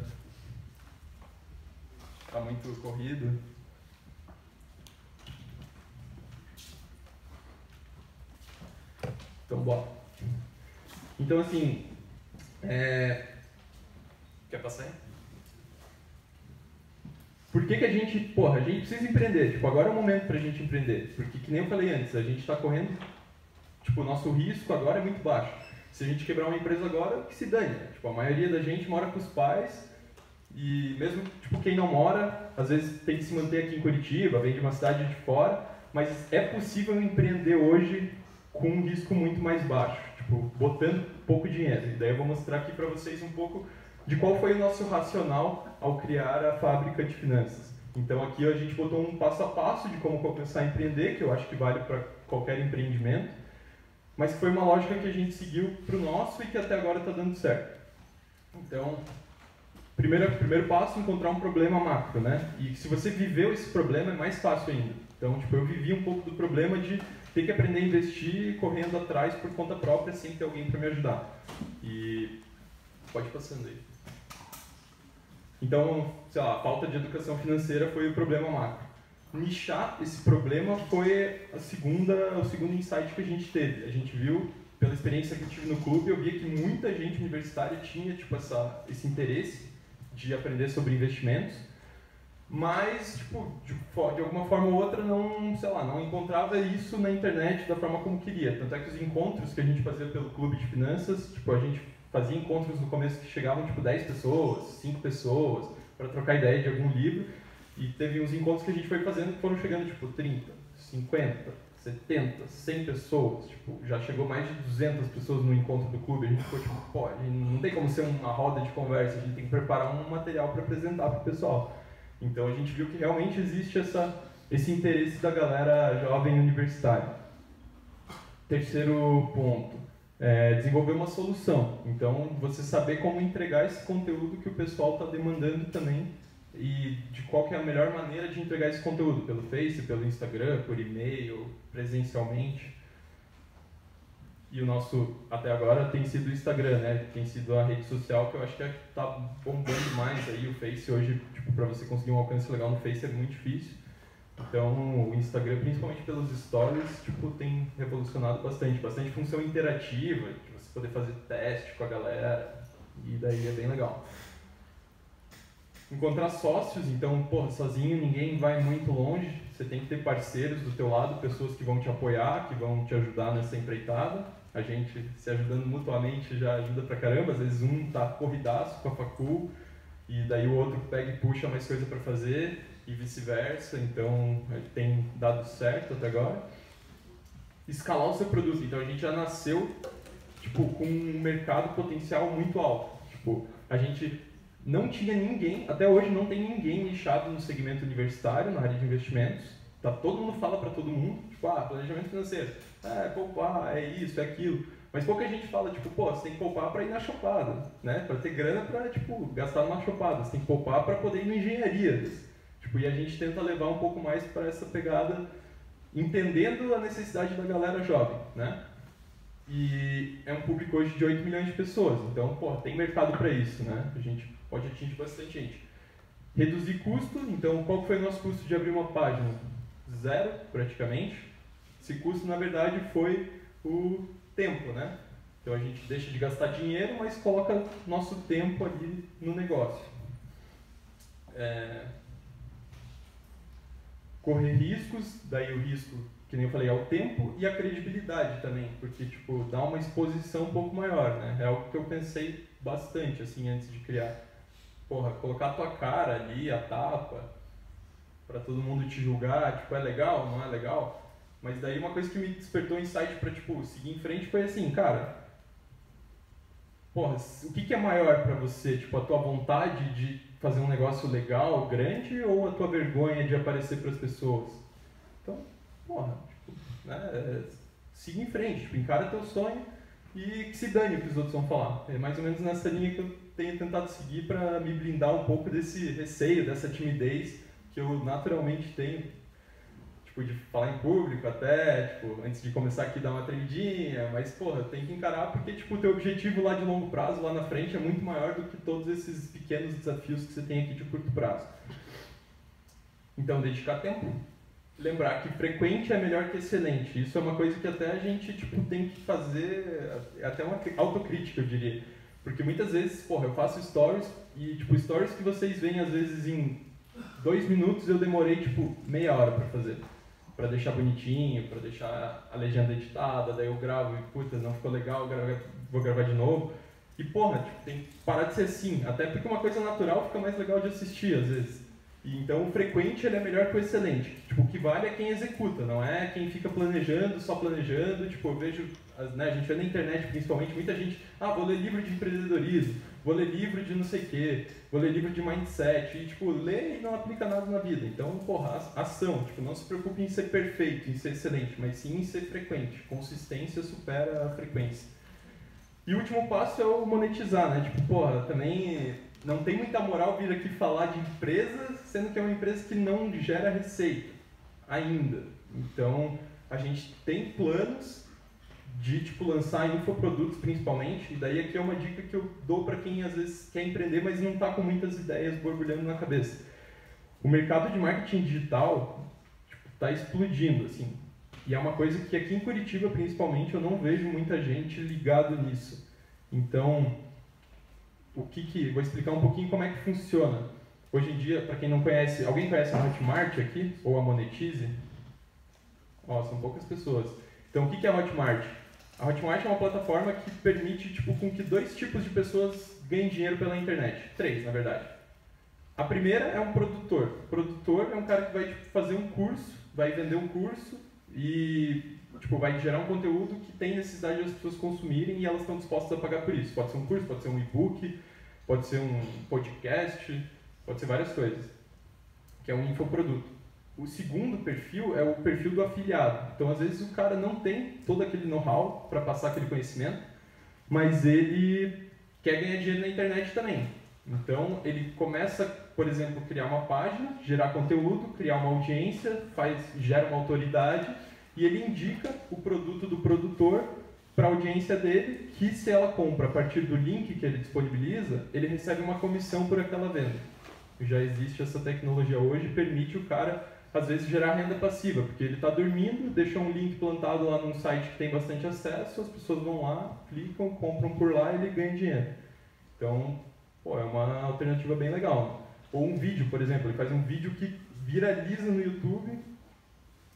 Tá muito corrido? Então, bora. Então, assim, quer passar aí? Por que a gente precisa empreender? Tipo, agora é o momento pra gente empreender. Porque, que nem eu falei antes, a gente está correndo, tipo, o nosso risco agora é muito baixo. Se a gente quebrar uma empresa agora, que se dane. Tipo, a maioria da gente mora com os pais e mesmo, tipo, quem não mora, às vezes tem que se manter aqui em Curitiba, vem de uma cidade de fora, mas é possível empreender hoje com um risco muito mais baixo. Tipo, botando pouco dinheiro. E daí eu vou mostrar aqui para vocês um pouco de qual foi o nosso racional ao criar a fábrica de finanças. Então aqui a gente botou um passo a passo de como começar a empreender, que eu acho que vale para qualquer empreendimento, mas que foi uma lógica que a gente seguiu para o nosso e que até agora está dando certo. Então, primeiro passo, encontrar um problema macro, né? E se você viveu esse problema, é mais fácil ainda. Então, tipo, eu vivi um pouco do problema de ter que aprender a investir correndo atrás por conta própria sem ter alguém para me ajudar. E pode ir passando aí. Então, sei lá, a falta de educação financeira foi o problema macro. Nichar esse problema foi o segundo insight que a gente teve. A gente viu, pela experiência que eu tive no clube, eu via que muita gente universitária tinha tipo, esse interesse de aprender sobre investimentos, mas tipo, de alguma forma ou outra não encontrava isso na internet da forma como queria. Tanto é que os encontros que a gente fazia pelo clube de finanças, tipo, a gente fazia encontros no começo que chegavam tipo 10 pessoas, 5 pessoas, para trocar ideia de algum livro, e teve uns encontros que a gente foi fazendo que foram chegando tipo 30, 50, 70, 100 pessoas, tipo, já chegou mais de 200 pessoas no encontro do clube, a gente ficou tipo, pô, não tem como ser uma roda de conversa, a gente tem que preparar um material para apresentar para o pessoal. Então a gente viu que realmente existe esse interesse da galera jovem universitária. Terceiro ponto, desenvolver uma solução. Então você saber como entregar esse conteúdo que o pessoal está demandando também e de qual que é a melhor maneira de entregar esse conteúdo, pelo Face, pelo Instagram, por e-mail, presencialmente. E o nosso, até agora, tem sido o Instagram, né? Tem sido a rede social que eu acho que está bombando mais aí. O Face hoje, tipo, para você conseguir um alcance legal no Face é muito difícil. Então, o Instagram, principalmente pelos stories, tipo, tem revolucionado bastante. Bastante função interativa, de você poder fazer teste com a galera, e daí é bem legal. Encontrar sócios, então, porra, sozinho ninguém vai muito longe, você tem que ter parceiros do teu lado, pessoas que vão te apoiar, que vão te ajudar nessa empreitada. A gente se ajudando mutuamente já ajuda pra caramba, às vezes um tá corridaço com a facul, e daí o outro pega e puxa mais coisa para fazer, e vice-versa, então tem dado certo até agora. Escalar o seu produto, então a gente já nasceu tipo, com um mercado potencial muito alto. Tipo, a gente não tinha ninguém, até hoje não tem ninguém nichado no segmento universitário, na área de investimentos. Tá, todo mundo fala para todo mundo, tipo, planejamento financeiro, é poupar, é isso, é aquilo. Mas pouca gente fala, tipo, pô, você tem que poupar para ir na chopada, né? Para ter grana para, tipo, gastar numa chopada. Você tem que poupar para poder ir na engenharia. Tipo, e a gente tenta levar um pouco mais para essa pegada, entendendo a necessidade da galera jovem, né? E é um público hoje de 8 milhões de pessoas, então, pô, tem mercado para isso, né? A gente pode atingir bastante gente. Reduzir custo, então, qual foi o nosso custo de abrir uma página? 0, praticamente. Esse custo, na verdade, foi o tempo, né? Então, a gente deixa de gastar dinheiro, mas coloca nosso tempo ali no negócio. Correr riscos, daí o risco, que nem eu falei, é o tempo e a credibilidade também, porque, tipo, dá uma exposição um pouco maior, né? É algo que eu pensei bastante, assim, antes de criar. Porra, colocar a tua cara ali, a tapa, pra todo mundo te julgar, tipo, é legal, não é legal? Mas daí uma coisa que me despertou insight pra, tipo, seguir em frente foi assim, cara, porra, o que é maior pra você? Tipo, a tua vontade de fazer um negócio legal, grande, ou a tua vergonha de aparecer pras pessoas? Então, porra, tipo, né, siga em frente, tipo, encara teu sonho e que se dane o que os outros vão falar. É mais ou menos nessa linha que eu tenho tentado seguir para me blindar um pouco desse receio, dessa timidez que eu naturalmente tenho, tipo, de falar em público até, tipo, antes de começar aqui dar uma tremidinha, mas, porra, tem que encarar porque, tipo, o teu objetivo lá de longo prazo, lá na frente, é muito maior do que todos esses pequenos desafios que você tem aqui de curto prazo. Então, dedicar tempo. Lembrar que frequente é melhor que excelente. Isso é uma coisa que até a gente, tipo, tem que fazer, até uma autocrítica, eu diria. Porque muitas vezes, porra, eu faço stories e, tipo, stories que vocês veem às vezes em 2 minutos eu demorei, tipo, meia hora pra fazer. Pra deixar bonitinho, pra deixar a legenda editada, daí eu gravo e, puta, não ficou legal, vou gravar de novo. E, porra, tipo, tem que parar de ser assim. Até porque uma coisa natural fica mais legal de assistir, às vezes. E, então, o frequente ele é melhor que o excelente. Tipo, o que vale é quem executa, não é quem fica planejando, só planejando. Tipo, eu vejo, né, a gente vê na internet, principalmente, muita gente, vou ler livro de empreendedorismo, vou ler livro de não sei o quê, vou ler livro de mindset, e, tipo, lê e não aplica nada na vida. Então, porra, ação, tipo, não se preocupe em ser perfeito, em ser excelente, mas sim em ser frequente. Consistência supera a frequência. E o último passo é o monetizar, né? Tipo, porra, também não tem muita moral vir aqui falar de empresa, sendo que é uma empresa que não gera receita ainda. Então, a gente tem planos de, tipo, lançar infoprodutos principalmente, e daí aqui é uma dica que eu dou para quem às vezes quer empreender, mas não está com muitas ideias borbulhando na cabeça. O mercado de marketing digital está explodindo, assim. E é uma coisa que aqui em Curitiba, principalmente, eu não vejo muita gente ligado nisso. Então, vou explicar um pouquinho como é que funciona. Hoje em dia, para quem não conhece, alguém conhece a Hotmart aqui? Ou a Monetize? São poucas pessoas. Então, o que é a Hotmart? A Hotmart é uma plataforma que permite, tipo, com que 2 tipos de pessoas ganhem dinheiro pela internet. 3, na verdade. A primeira é um produtor. O produtor é um cara que vai, tipo, fazer um curso, vai vender um curso e, tipo, vai gerar um conteúdo que tem necessidade das pessoas consumirem e elas estão dispostas a pagar por isso. Pode ser um curso, pode ser um e-book, pode ser um podcast, pode ser várias coisas, que é um infoproduto. O segundo perfil é o perfil do afiliado. Então, às vezes, o cara não tem todo aquele know-how para passar aquele conhecimento, mas ele quer ganhar dinheiro na internet também. Então, ele começa, por exemplo, a criar uma página, gerar conteúdo, criar uma audiência, gera uma autoridade e ele indica o produto do produtor para a audiência dele, que se ela compra a partir do link que ele disponibiliza, ele recebe uma comissão por aquela venda. Já existe essa tecnologia hoje, permite o cara, às vezes, gerar renda passiva, porque ele está dormindo, deixa um link plantado lá num site que tem bastante acesso, as pessoas vão lá, clicam, compram por lá e ele ganha dinheiro. Então, pô, é uma alternativa bem legal. Ou um vídeo, por exemplo, ele faz um vídeo que viraliza no YouTube,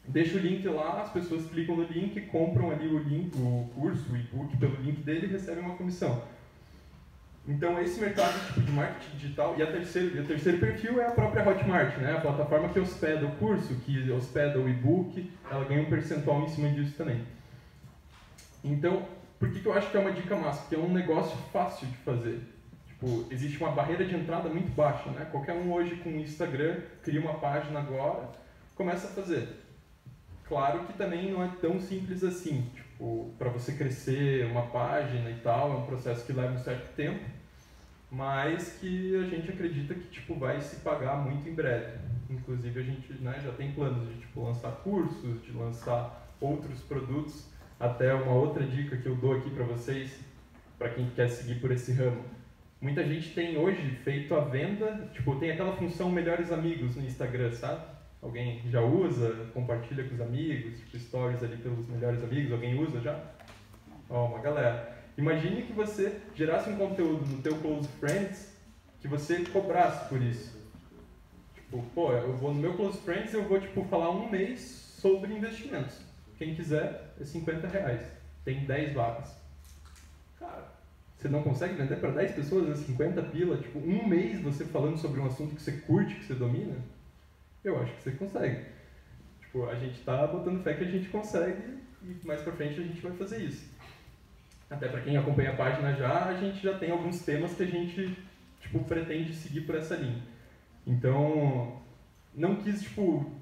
deixa o link lá, as pessoas clicam no link, compram ali o link, o curso, o e-book pelo link dele e recebem uma comissão. Então, esse mercado tipo, de marketing digital, e o terceiro perfil é a própria Hotmart, né? A plataforma que hospeda o curso, que hospeda o e-book, ela ganha um percentual em cima disso também. Então, por que eu acho que é uma dica massa? Porque é um negócio fácil de fazer. Tipo, existe uma barreira de entrada muito baixa, né? Qualquer um hoje com o Instagram cria uma página agora, começa a fazer. Claro que também não é tão simples assim. Tipo, para você crescer uma página e tal, é um processo que leva um certo tempo, mas que a gente acredita que tipo, vai se pagar muito em breve. Inclusive, a gente né, já tem planos de tipo, lançar cursos, de lançar outros produtos. Até uma outra dica que eu dou aqui para vocês, para quem quer seguir por esse ramo. Muita gente tem hoje feito a venda, tipo, tem aquela função melhores amigos no Instagram, sabe? Alguém já usa, compartilha com os amigos, tipo, stories ali pelos melhores amigos, alguém usa já? Ó, uma galera. Imagine que você gerasse um conteúdo no teu Close Friends que você cobrasse por isso. Tipo, pô, eu vou no meu Close Friends e eu vou, tipo, falar um mês sobre investimentos. Quem quiser, é R$50. Tem 10 vagas. Cara, você não consegue vender para 10 pessoas a 50 pila? Tipo, um mês você falando sobre um assunto que você curte, que você domina? Eu acho que você consegue. Tipo, a gente tá botando fé que a gente consegue e mais pra frente a gente vai fazer isso. Até para quem acompanha a página já, a gente já tem alguns temas que a gente, tipo, pretende seguir por essa linha. Então, não quis, tipo,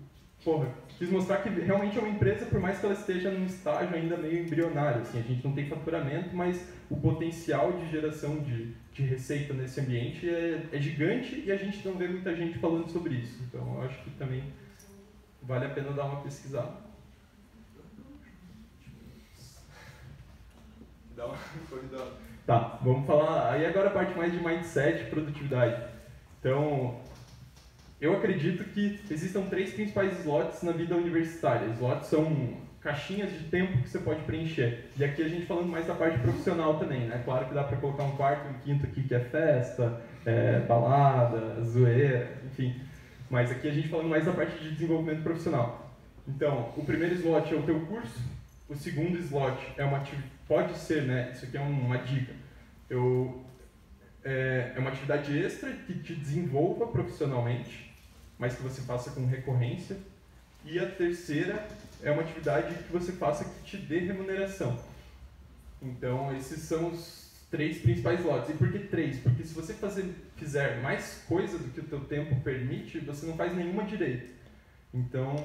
quis mostrar que realmente é uma empresa, por mais que ela esteja num estágio ainda meio embrionário. Assim, a gente não tem faturamento, mas o potencial de geração de receita nesse ambiente é gigante e a gente não vê muita gente falando sobre isso. Então, eu acho que também vale a pena dar uma pesquisada. Tá, vamos falar. Aí agora a parte mais de mindset e produtividade. Então, eu acredito que existam 3 principais slots na vida universitária. Slots são caixinhas de tempo que você pode preencher. E aqui a gente falando mais da parte profissional também, né? Claro que dá para colocar um quarto, um quinto aqui que é festa, balada, zoeira, enfim. Mas aqui a gente falando mais da parte de desenvolvimento profissional. Então, o primeiro slot é o teu curso. O segundo slot é pode ser, né? Isso aqui é uma dica. É uma atividade extra que te desenvolva profissionalmente, mas que você faça com recorrência. E a terceira é uma atividade que você faça que te dê remuneração. Então, esses são os 3 principais slots. E por que 3? Porque se você fizer mais coisa do que o teu tempo permite, você não faz nenhuma direito. Então,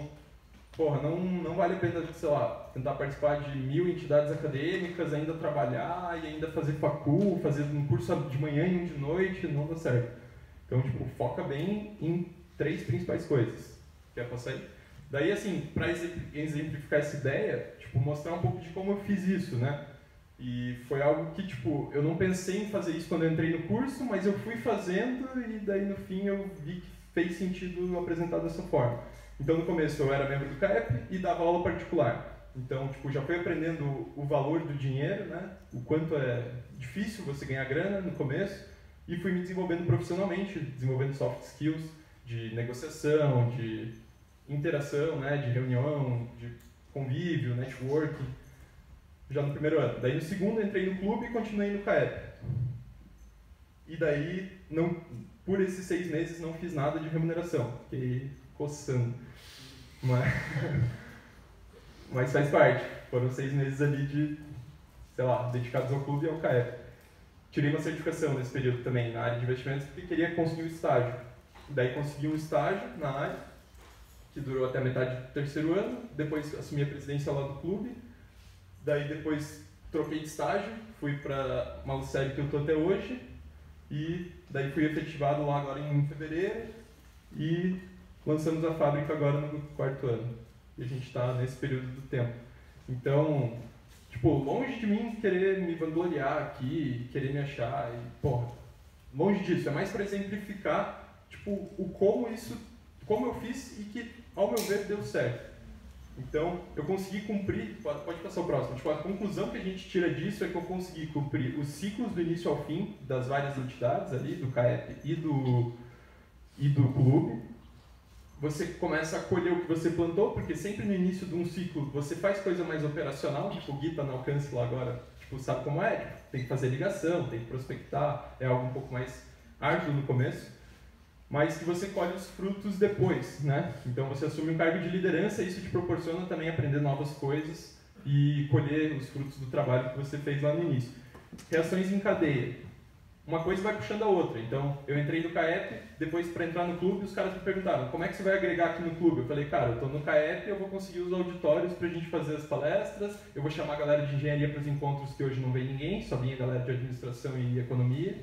não vale a pena, sei lá, tentar participar de 1000 entidades acadêmicas, ainda trabalhar e ainda fazer facul, fazer um curso de manhã e um de noite, não dá certo. Então, tipo, foca bem em 3 principais coisas. Quer passar aí? Daí, assim, para exemplificar essa ideia, tipo, mostrar um pouco de como eu fiz isso, né? E foi algo que, tipo, eu não pensei em fazer isso quando eu entrei no curso, mas eu fui fazendo e daí, no fim, eu vi que fez sentido apresentar dessa forma. Então, no começo, eu era membro do CAEP e dava aula particular. Então, tipo, já fui aprendendo o valor do dinheiro, né? O quanto é difícil você ganhar grana no começo e fui me desenvolvendo profissionalmente, desenvolvendo soft skills de negociação, de interação, né? De reunião, de convívio, networking, já no primeiro ano. Daí, no segundo, entrei no clube e continuei no CAEP. E daí, por esses 6 meses, não fiz nada de remuneração. Fiquei coçando. Mas faz parte. Foram 6 meses ali dedicados ao clube e ao CAEP. Tirei uma certificação nesse período também, na área de investimentos, porque queria conseguir um estágio. Daí consegui um estágio na área, que durou até a metade do terceiro ano. Depois assumi a presidência lá do clube. Daí depois troquei de estágio, fui para uma série que eu estou até hoje. E daí fui efetivado lá agora em fevereiro. E lançamos a fábrica agora no 4º ano. E a gente está nesse período do tempo. Então, tipo, longe de mim querer me vangloriar aqui, querer me achar, longe disso. É mais para exemplificar, tipo, como eu fiz e que, ao meu ver, deu certo. Então, eu consegui cumprir, pode passar o próximo, tipo, a conclusão que a gente tira disso é que eu consegui cumprir os ciclos do início ao fim das várias entidades ali, do CAEP e do clube. Você começa a colher o que você plantou, porque sempre no início de um ciclo você faz coisa mais operacional, tipo o Gui está no alcance lá agora, tipo, sabe como é? Tipo, tem que fazer ligação, tem que prospectar, é algo um pouco mais árduo no começo, mas que você colhe os frutos depois, né? Então você assume um cargo de liderança e isso te proporciona também aprender novas coisas e colher os frutos do trabalho que você fez lá no início. Reações em cadeia. Uma coisa vai puxando a outra. Então, eu entrei no CAEP, depois para entrar no clube, os caras me perguntaram, como é que você vai agregar aqui no clube? Eu falei, cara, eu estou no CAEP, eu vou conseguir os auditórios para a gente fazer as palestras, eu vou chamar a galera de engenharia para os encontros que hoje não vem ninguém, só vinha a galera de administração e economia.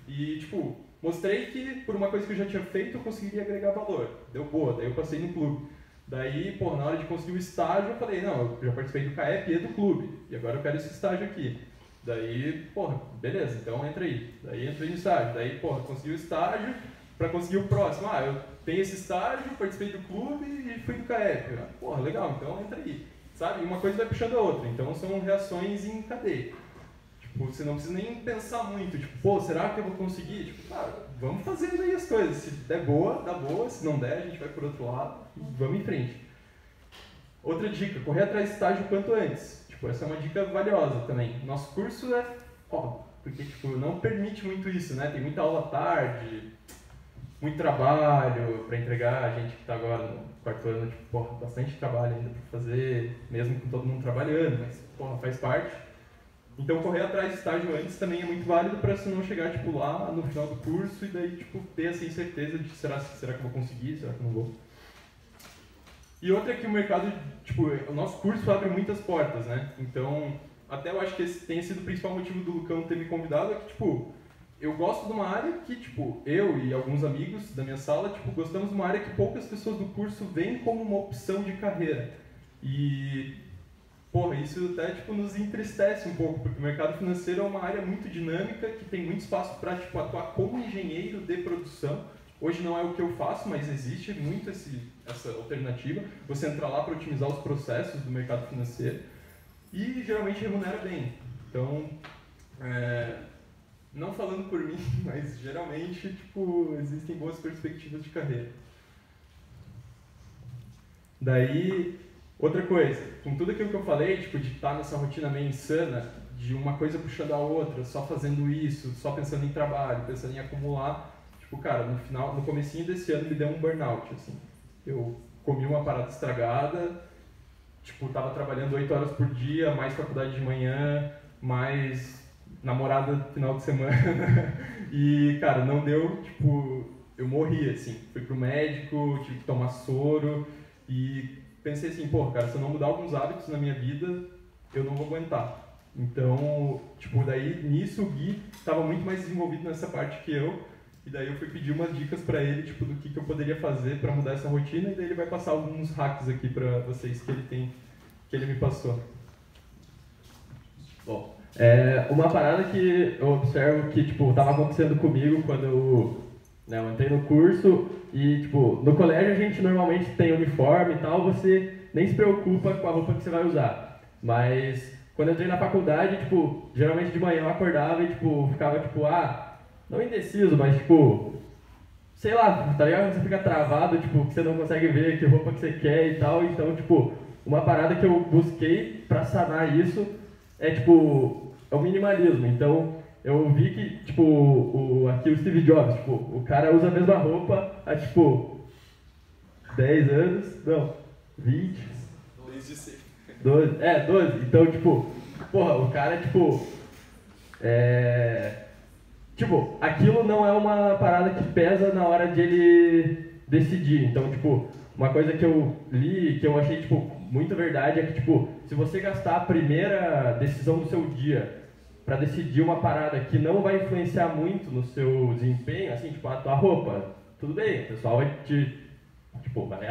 E, tipo, mostrei que por uma coisa que eu já tinha feito, eu conseguiria agregar valor. Deu boa, daí eu passei no clube. Daí, pô, na hora de conseguir o estágio, eu falei, não, eu já participei do CAEP e do clube, e agora eu quero esse estágio aqui. Daí, porra, beleza, então entra aí. Daí entrei no estágio, daí, porra, consegui o estágio para conseguir o próximo. Ah, eu tenho esse estágio, participei do clube e fui do CAEP. Porra, legal, então entra aí. Sabe? E uma coisa vai puxando a outra, então são reações em cadeia. Tipo, você não precisa nem pensar muito, tipo, pô, será que eu vou conseguir? Tipo, cara, vamos fazendo aí as coisas. Se der boa, dá boa, se não der, a gente vai por outro lado e vamos em frente. Outra dica, correr atrás de estágio quanto antes. Essa é uma dica valiosa também. Nosso curso é foda, porque tipo, não permite muito isso, né? Tem muita aula à tarde, muito trabalho para entregar, a gente que está agora no quarto ano, tipo, porra, bastante trabalho ainda para fazer, mesmo com todo mundo trabalhando, mas porra, faz parte. Então correr atrás de estágio antes também é muito válido para você não chegar tipo, lá no final do curso e daí tipo, ter essa incerteza de será que eu vou conseguir, será que eu não vou. E outra é que o mercado, tipo, o nosso curso abre muitas portas, né? Então, até eu acho que esse tenha sido o principal motivo do Lucão ter me convidado, é que, tipo, eu gosto de uma área que, tipo, eu e alguns amigos da minha sala, tipo, gostamos de uma área que poucas pessoas do curso veem como uma opção de carreira. E, porra, isso até, tipo, nos entristece um pouco, porque o mercado financeiro é uma área muito dinâmica, que tem muito espaço para, tipo, atuar como engenheiro de produção. Hoje não é o que eu faço, mas existe muito essa alternativa. Você entra lá para otimizar os processos do mercado financeiro e geralmente remunera bem. Então, não falando por mim, mas geralmente tipo, existem boas perspectivas de carreira. Daí, outra coisa, com tudo aquilo que eu falei, tipo, de estar nessa rotina meio insana, de uma coisa puxando a outra, só fazendo isso, só pensando em trabalho, pensando em acumular, tipo, cara, no comecinho desse ano me deu um burnout, assim. Eu comi uma parada estragada, tipo, tava trabalhando 8 horas por dia, mais faculdade de manhã, mais namorada no final de semana, e, cara, não deu, tipo, eu morri, assim. Fui pro médico, tive que tomar soro, e pensei assim, pô, cara, se eu não mudar alguns hábitos na minha vida, eu não vou aguentar. Então, tipo, daí, nisso, o Gui estava muito mais desenvolvido nessa parte que eu, e daí eu fui pedir umas dicas para ele, tipo, do que eu poderia fazer para mudar essa rotina, e daí ele vai passar alguns hacks aqui para vocês que ele me passou. Bom, uma parada que eu observo que, tipo, estava acontecendo comigo quando eu entrei no curso e, tipo, no colégio a gente normalmente tem uniforme e tal, você nem se preocupa com a roupa que você vai usar. Mas quando eu entrei na faculdade, tipo, geralmente de manhã eu acordava e, tipo, ficava, tipo, não indeciso, mas, tipo, sei lá, tá ligado? Você fica travado, tipo, que você não consegue ver que roupa que você quer e tal. Então, tipo, uma parada que eu busquei pra sanar isso é, tipo, é o minimalismo. Então, eu vi que, tipo, aqui o Steve Jobs, tipo, o cara usa a mesma roupa há, tipo, 10 anos, não, 20. Desde sempre. 12. 12. Então, tipo, porra, o cara, tipo, tipo, aquilo não é uma parada que pesa na hora de ele decidir. Então, tipo, uma coisa que eu li, que eu achei, tipo, muito verdade é que, tipo, se você gastar a primeira decisão do seu dia para decidir uma parada que não vai influenciar muito no seu desempenho, assim, tipo, a tua roupa, tudo bem, o pessoal vai te, tipo, vai,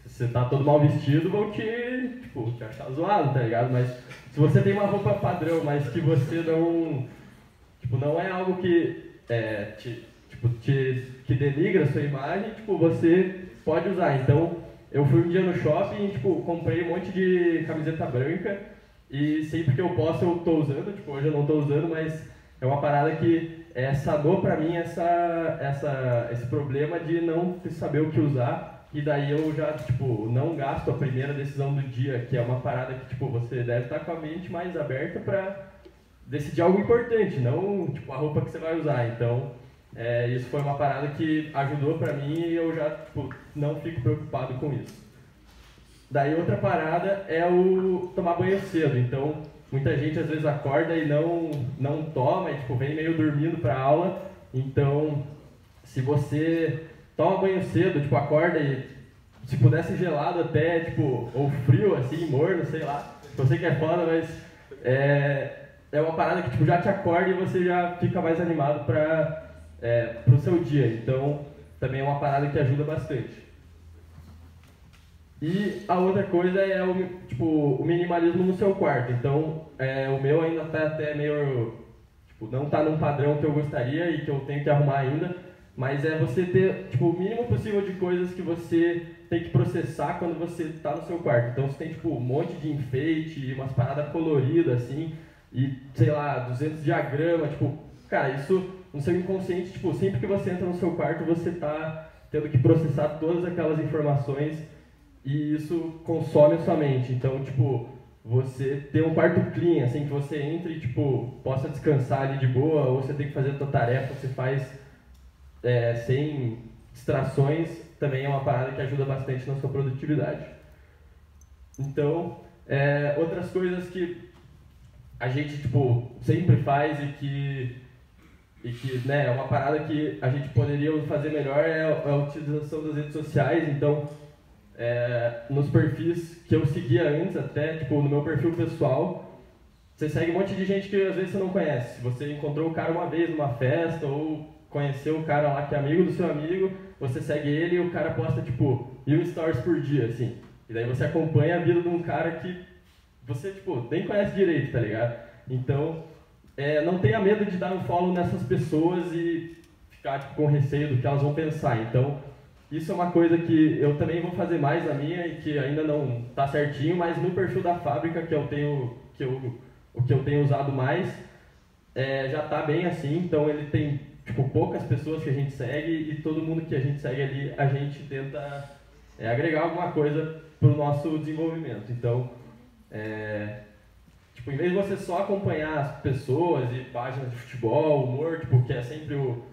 se você tá todo mal vestido, vão te achar zoado, tá ligado? Mas se você tem uma roupa padrão, mas que você não, tipo, não é algo que que denigra a sua imagem, tipo, você pode usar. Então, eu fui um dia no shopping e, tipo, comprei um monte de camiseta branca e sempre que eu posso eu tô usando, tipo, hoje eu não tô usando, mas é uma parada que sanou pra mim esse problema de não saber o que usar, e daí eu já, tipo, não gasto a primeira decisão do dia, que é uma parada que, tipo, você deve estar com a mente mais aberta pra decidir algo importante, não tipo a roupa que você vai usar. Então, isso foi uma parada que ajudou pra mim e eu já tipo, não fico preocupado com isso. Daí outra parada é o tomar banho cedo. Então, muita gente às vezes acorda e não toma, e tipo, vem meio dormindo pra aula. Então, se você toma banho cedo, tipo, acorda e se pudesse gelado até, tipo, ou frio, assim, morno, sei lá. Eu sei que é foda, mas é uma parada que tipo, já te acorda e você já fica mais animado pro seu dia. Então, também é uma parada que ajuda bastante. E a outra coisa é o minimalismo no seu quarto. Então, o meu ainda está até meio... Tipo, não está num padrão que eu gostaria e que eu tenho que arrumar ainda. Mas é você ter tipo, o mínimo possível de coisas que você tem que processar quando você está no seu quarto. Então, você tem tipo, um monte de enfeite, umas paradas coloridas, assim, e, sei lá, 200 diagramas. Tipo, cara, isso no seu inconsciente, tipo, sempre que você entra no seu quarto, você está tendo que processar todas aquelas informações e isso consome a sua mente. Então, tipo, você ter um quarto clean, assim, que você entre e, tipo, possa descansar ali de boa, ou você tem que fazer a sua tarefa, você faz sem distrações, também é uma parada que ajuda bastante na sua produtividade. Então, outras coisas que a gente, tipo, sempre faz e que né, é uma parada que a gente poderia fazer melhor é a utilização das redes sociais. Então, nos perfis que eu seguia antes, até tipo no meu perfil pessoal, você segue um monte de gente que às vezes você não conhece. Você encontrou o cara uma vez numa festa ou conheceu o cara lá que é amigo do seu amigo, você segue ele e o cara posta tipo 1000 stories por dia, assim. E daí você acompanha a vida de um cara que você tipo nem conhece direito, tá ligado? Então, não tenha medo de dar um follow nessas pessoas e ficar tipo, com receio do que elas vão pensar. Então, isso é uma coisa que eu também vou fazer mais na minha e que ainda não está certinho, mas no perfil da fábrica que eu tenho usado mais, já está bem assim. Então ele tem tipo, poucas pessoas que a gente segue e todo mundo que a gente segue ali, a gente tenta agregar alguma coisa para o nosso desenvolvimento. Então, tipo, em vez de você só acompanhar as pessoas e páginas de futebol, humor, tipo, que é sempre o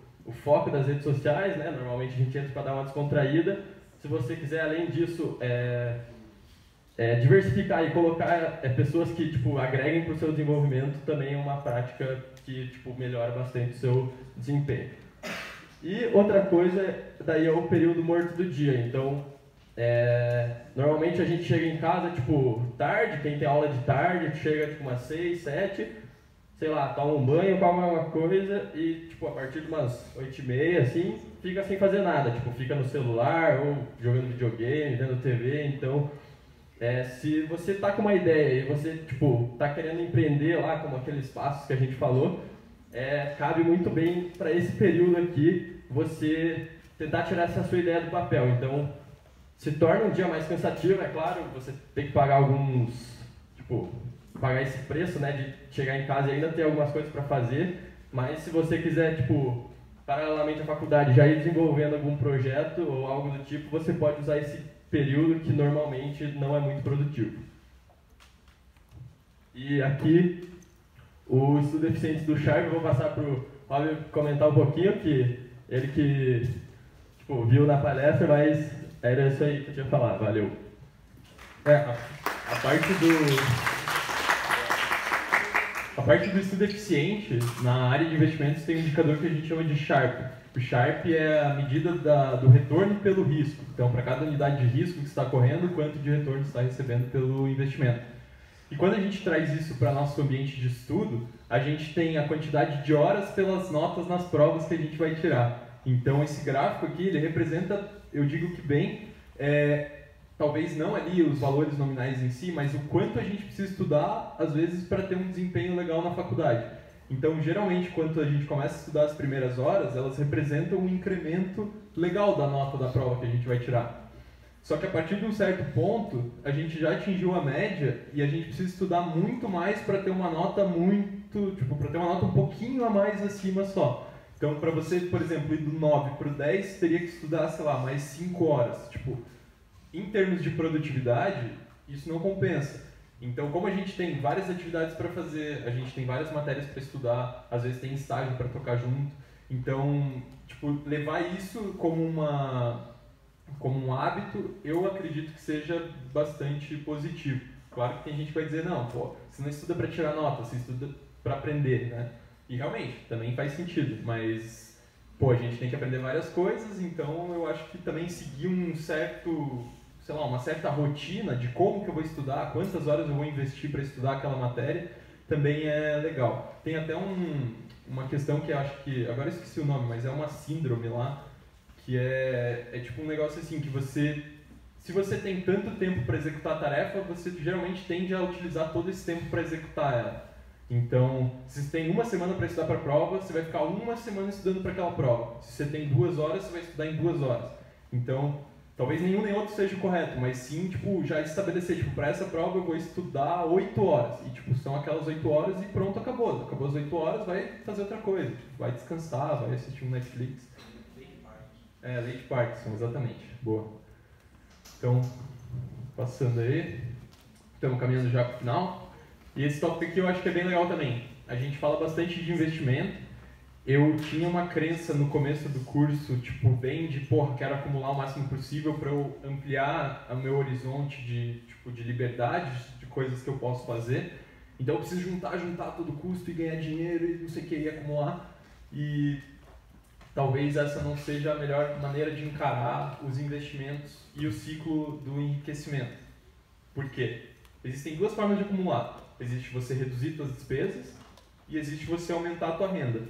foco das redes sociais, né? Normalmente a gente entra para dar uma descontraída. Se você quiser, além disso, diversificar e colocar pessoas que tipo, agreguem para o seu desenvolvimento, também é uma prática que tipo, melhora bastante o seu desempenho. E outra coisa, daí é o período morto do dia. Então, normalmente a gente chega em casa tipo, tarde, quem tem aula de tarde, chega tipo, umas 6, 7, sei lá, toma um banho, come uma coisa e, tipo, a partir de umas 8h30, assim, fica sem fazer nada. Tipo, fica no celular ou jogando videogame, vendo TV. Então, se você tá com uma ideia e você, tipo, tá querendo empreender lá, como aqueles passos que a gente falou, cabe muito bem para esse período aqui você tentar tirar essa sua ideia do papel. Então, se torna um dia mais cansativo, é claro, você tem que pagar pagar esse preço, né, de chegar em casa e ainda ter algumas coisas para fazer, mas se você quiser, tipo, paralelamente à faculdade, já ir desenvolvendo algum projeto ou algo do tipo, você pode usar esse período que normalmente não é muito produtivo. E aqui, o estudo eficiente do Sharp, eu vou passar para o Fábio comentar um pouquinho, que ele que tipo, viu na palestra, mas era isso aí que eu tinha falado. Valeu. A parte do estudo eficiente, na área de investimentos, tem um indicador que a gente chama de Sharp. O Sharp é a medida do retorno pelo risco. Então, para cada unidade de risco que você está correndo, quanto de retorno você está recebendo pelo investimento. E quando a gente traz isso para nosso ambiente de estudo, a gente tem a quantidade de horas pelas notas nas provas que a gente vai tirar. Então, esse gráfico aqui, ele representa, eu digo que bem, talvez não ali os valores nominais em si, mas o quanto a gente precisa estudar, às vezes, para ter um desempenho legal na faculdade. Então, geralmente, quando a gente começa a estudar as primeiras horas, elas representam um incremento legal da nota da prova que a gente vai tirar. Só que a partir de um certo ponto, a gente já atingiu a média e a gente precisa estudar muito mais para ter uma nota para ter uma nota um pouquinho a mais acima só. Então, para você, por exemplo, ir do 9 para o 10, teria que estudar, sei lá, mais 5 horas. Tipo, em termos de produtividade, isso não compensa. Então, como a gente tem várias atividades para fazer, a gente tem várias matérias para estudar, às vezes tem estágio para tocar junto, então, tipo, levar isso como um hábito, eu acredito que seja bastante positivo. Claro que tem gente que vai dizer, não, pô, você não estuda para tirar nota, você estuda para aprender, né? E realmente, também faz sentido, mas, pô, a gente tem que aprender várias coisas, então eu acho que também seguir uma certa rotina de como que eu vou estudar, quantas horas eu vou investir para estudar aquela matéria, também é legal. Tem até uma questão que eu acho que, agora eu esqueci o nome, mas é uma síndrome lá, que é tipo um negócio assim, que se você tem tanto tempo para executar a tarefa, você geralmente tende a utilizar todo esse tempo para executar ela. Então, se você tem uma semana para estudar para a prova, você vai ficar uma semana estudando para aquela prova. Se você tem 2 horas, você vai estudar em 2 horas. Então, talvez nenhum nem outro seja correto, mas sim, tipo, já estabelecer, tipo, para essa prova eu vou estudar 8 horas. E, tipo, são aquelas 8 horas e pronto, acabou. Acabou as 8 horas, vai fazer outra coisa. Tipo, vai descansar, vai assistir um Netflix. Late Parkinson, exatamente. Boa. Então, passando aí. Estamos caminhando já para o final. E esse tópico aqui eu acho que é bem legal também. A gente fala bastante de investimento. Eu tinha uma crença no começo do curso, tipo, bem de, quero acumular o máximo possível para eu ampliar o meu horizonte de liberdade, de coisas que eu posso fazer. Então eu preciso juntar a todo custo e ganhar dinheiro e não sei o que, e acumular. E talvez essa não seja a melhor maneira de encarar os investimentos e o ciclo do enriquecimento. Por quê? Existem 2 formas de acumular. Existe você reduzir suas despesas e existe você aumentar a tua renda.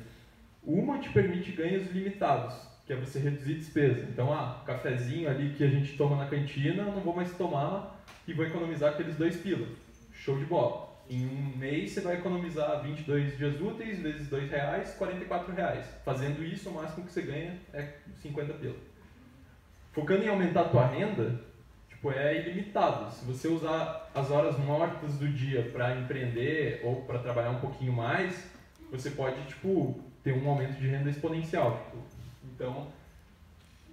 Uma te permite ganhos limitados, que é você reduzir despesa. Então, cafezinho ali que a gente toma na cantina, não vou mais tomar e vou economizar aqueles 2 pila. Show de bola. Em um mês você vai economizar 22 dias úteis, vezes R$2, R$44. Fazendo isso, o máximo que você ganha é 50 pila. Focando em aumentar a tua renda, é ilimitado. Se você usar as horas mortas do dia para empreender ou para trabalhar um pouquinho mais, você pode, ter um aumento de renda exponencial. Então,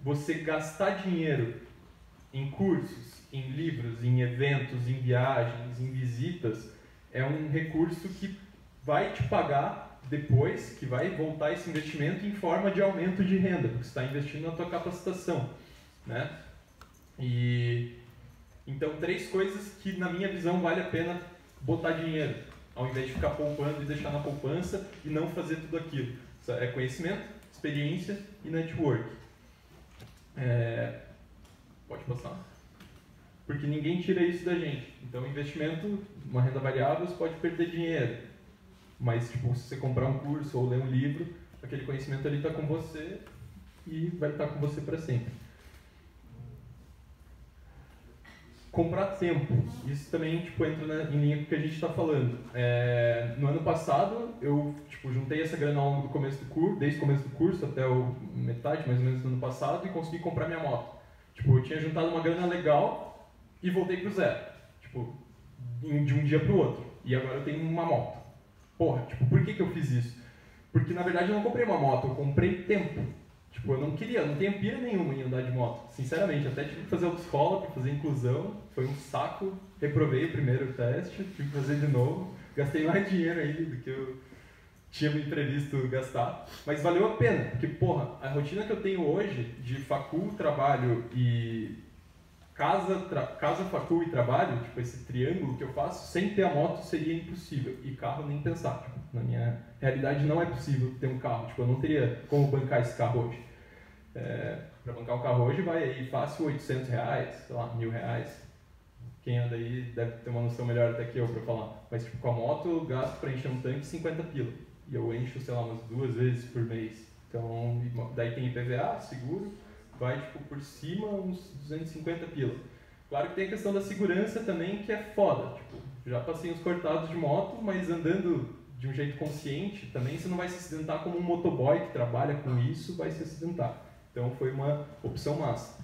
você gastar dinheiro em cursos, em livros, em eventos, em viagens, em visitas, é um recurso que vai te pagar depois, que vai voltar esse investimento em forma de aumento de renda, porque você está investindo na tua capacitação, né? Então, 3 coisas que, na minha visão, vale a pena botar dinheiro, ao invés de ficar poupando e deixar na poupança e não fazer tudo aquilo. É conhecimento, experiência e network. Pode passar. Porque ninguém tira isso da gente. Então, investimento, uma renda variável, você pode perder dinheiro. Mas, se você comprar um curso ou ler um livro, aquele conhecimento ali está com você e vai estar com você para sempre. Comprar tempo, isso também entra em linha com o que a gente está falando. No ano passado, eu juntei essa grana ao longo do começo do curso, desde o começo do curso até metade, mais ou menos, do ano passado, e consegui comprar minha moto. Eu tinha juntado uma grana legal e voltei pro zero, de um dia para o outro. E agora eu tenho uma moto. Por que eu fiz isso? Porque, na verdade, eu não comprei uma moto, eu comprei tempo. Eu não tenho pira nenhuma em andar de moto, sinceramente. Até tive que fazer autoescola para fazer inclusão, foi um saco, reprovei o primeiro teste, tive que fazer de novo, gastei mais dinheiro ainda do que eu tinha me previsto gastar, mas valeu a pena, porque, a rotina que eu tenho hoje de facul, trabalho e casa, facul e trabalho, esse triângulo que eu faço, sem ter a moto seria impossível, e carro nem pensar, na minha realidade não é possível ter um carro, eu não teria como bancar esse carro hoje. Para bancar um carro hoje vai aí fácil R$800, sei lá, R$1.000. Quem anda aí deve ter uma noção melhor até que eu para falar. Mas com a moto eu gasto para encher um tanque 50 pila. E eu encho, sei lá, umas 2 vezes por mês. Então, daí tem IPVA, seguro, vai por cima uns 250 pila. Claro que tem a questão da segurança também, que é foda. Já passei uns cortados de moto, mas andando de um jeito consciente também, você não vai se acidentar como um motoboy que trabalha com isso, vai se acidentar. Então foi uma opção massa.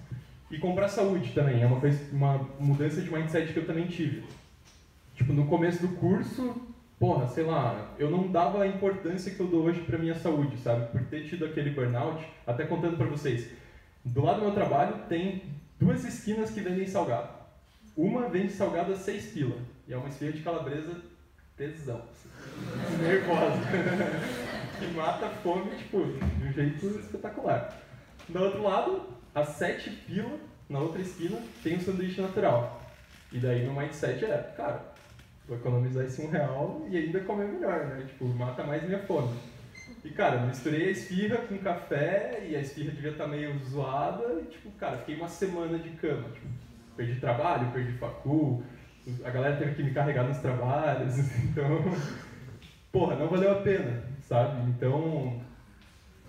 E comprar saúde também, é uma mudança de mindset que eu também tive. No começo do curso, sei lá, eu não dava a importância que eu dou hoje pra minha saúde, sabe? Por ter tido aquele burnout, até contando pra vocês. Do lado do meu trabalho tem 2 esquinas que vendem salgado. Uma vende salgado a 6 pila. E é uma esfirra de calabresa tesão, assim, nervosa, que mata a fome, tipo, de um jeito espetacular. Do outro lado, a 7 pila, na outra esquina, tem um sanduíche natural. E daí meu mindset é, cara, vou economizar esse R$1 e ainda comer melhor, né? Tipo, mata mais minha fome. E, cara, misturei a esfirra com café e a esfirra devia estar meio zoada e, tipo, cara, fiquei uma semana de cama. Tipo, perdi trabalho, perdi facul, a galera teve que me carregar nos trabalhos, então, porra, não valeu a pena, sabe? Então,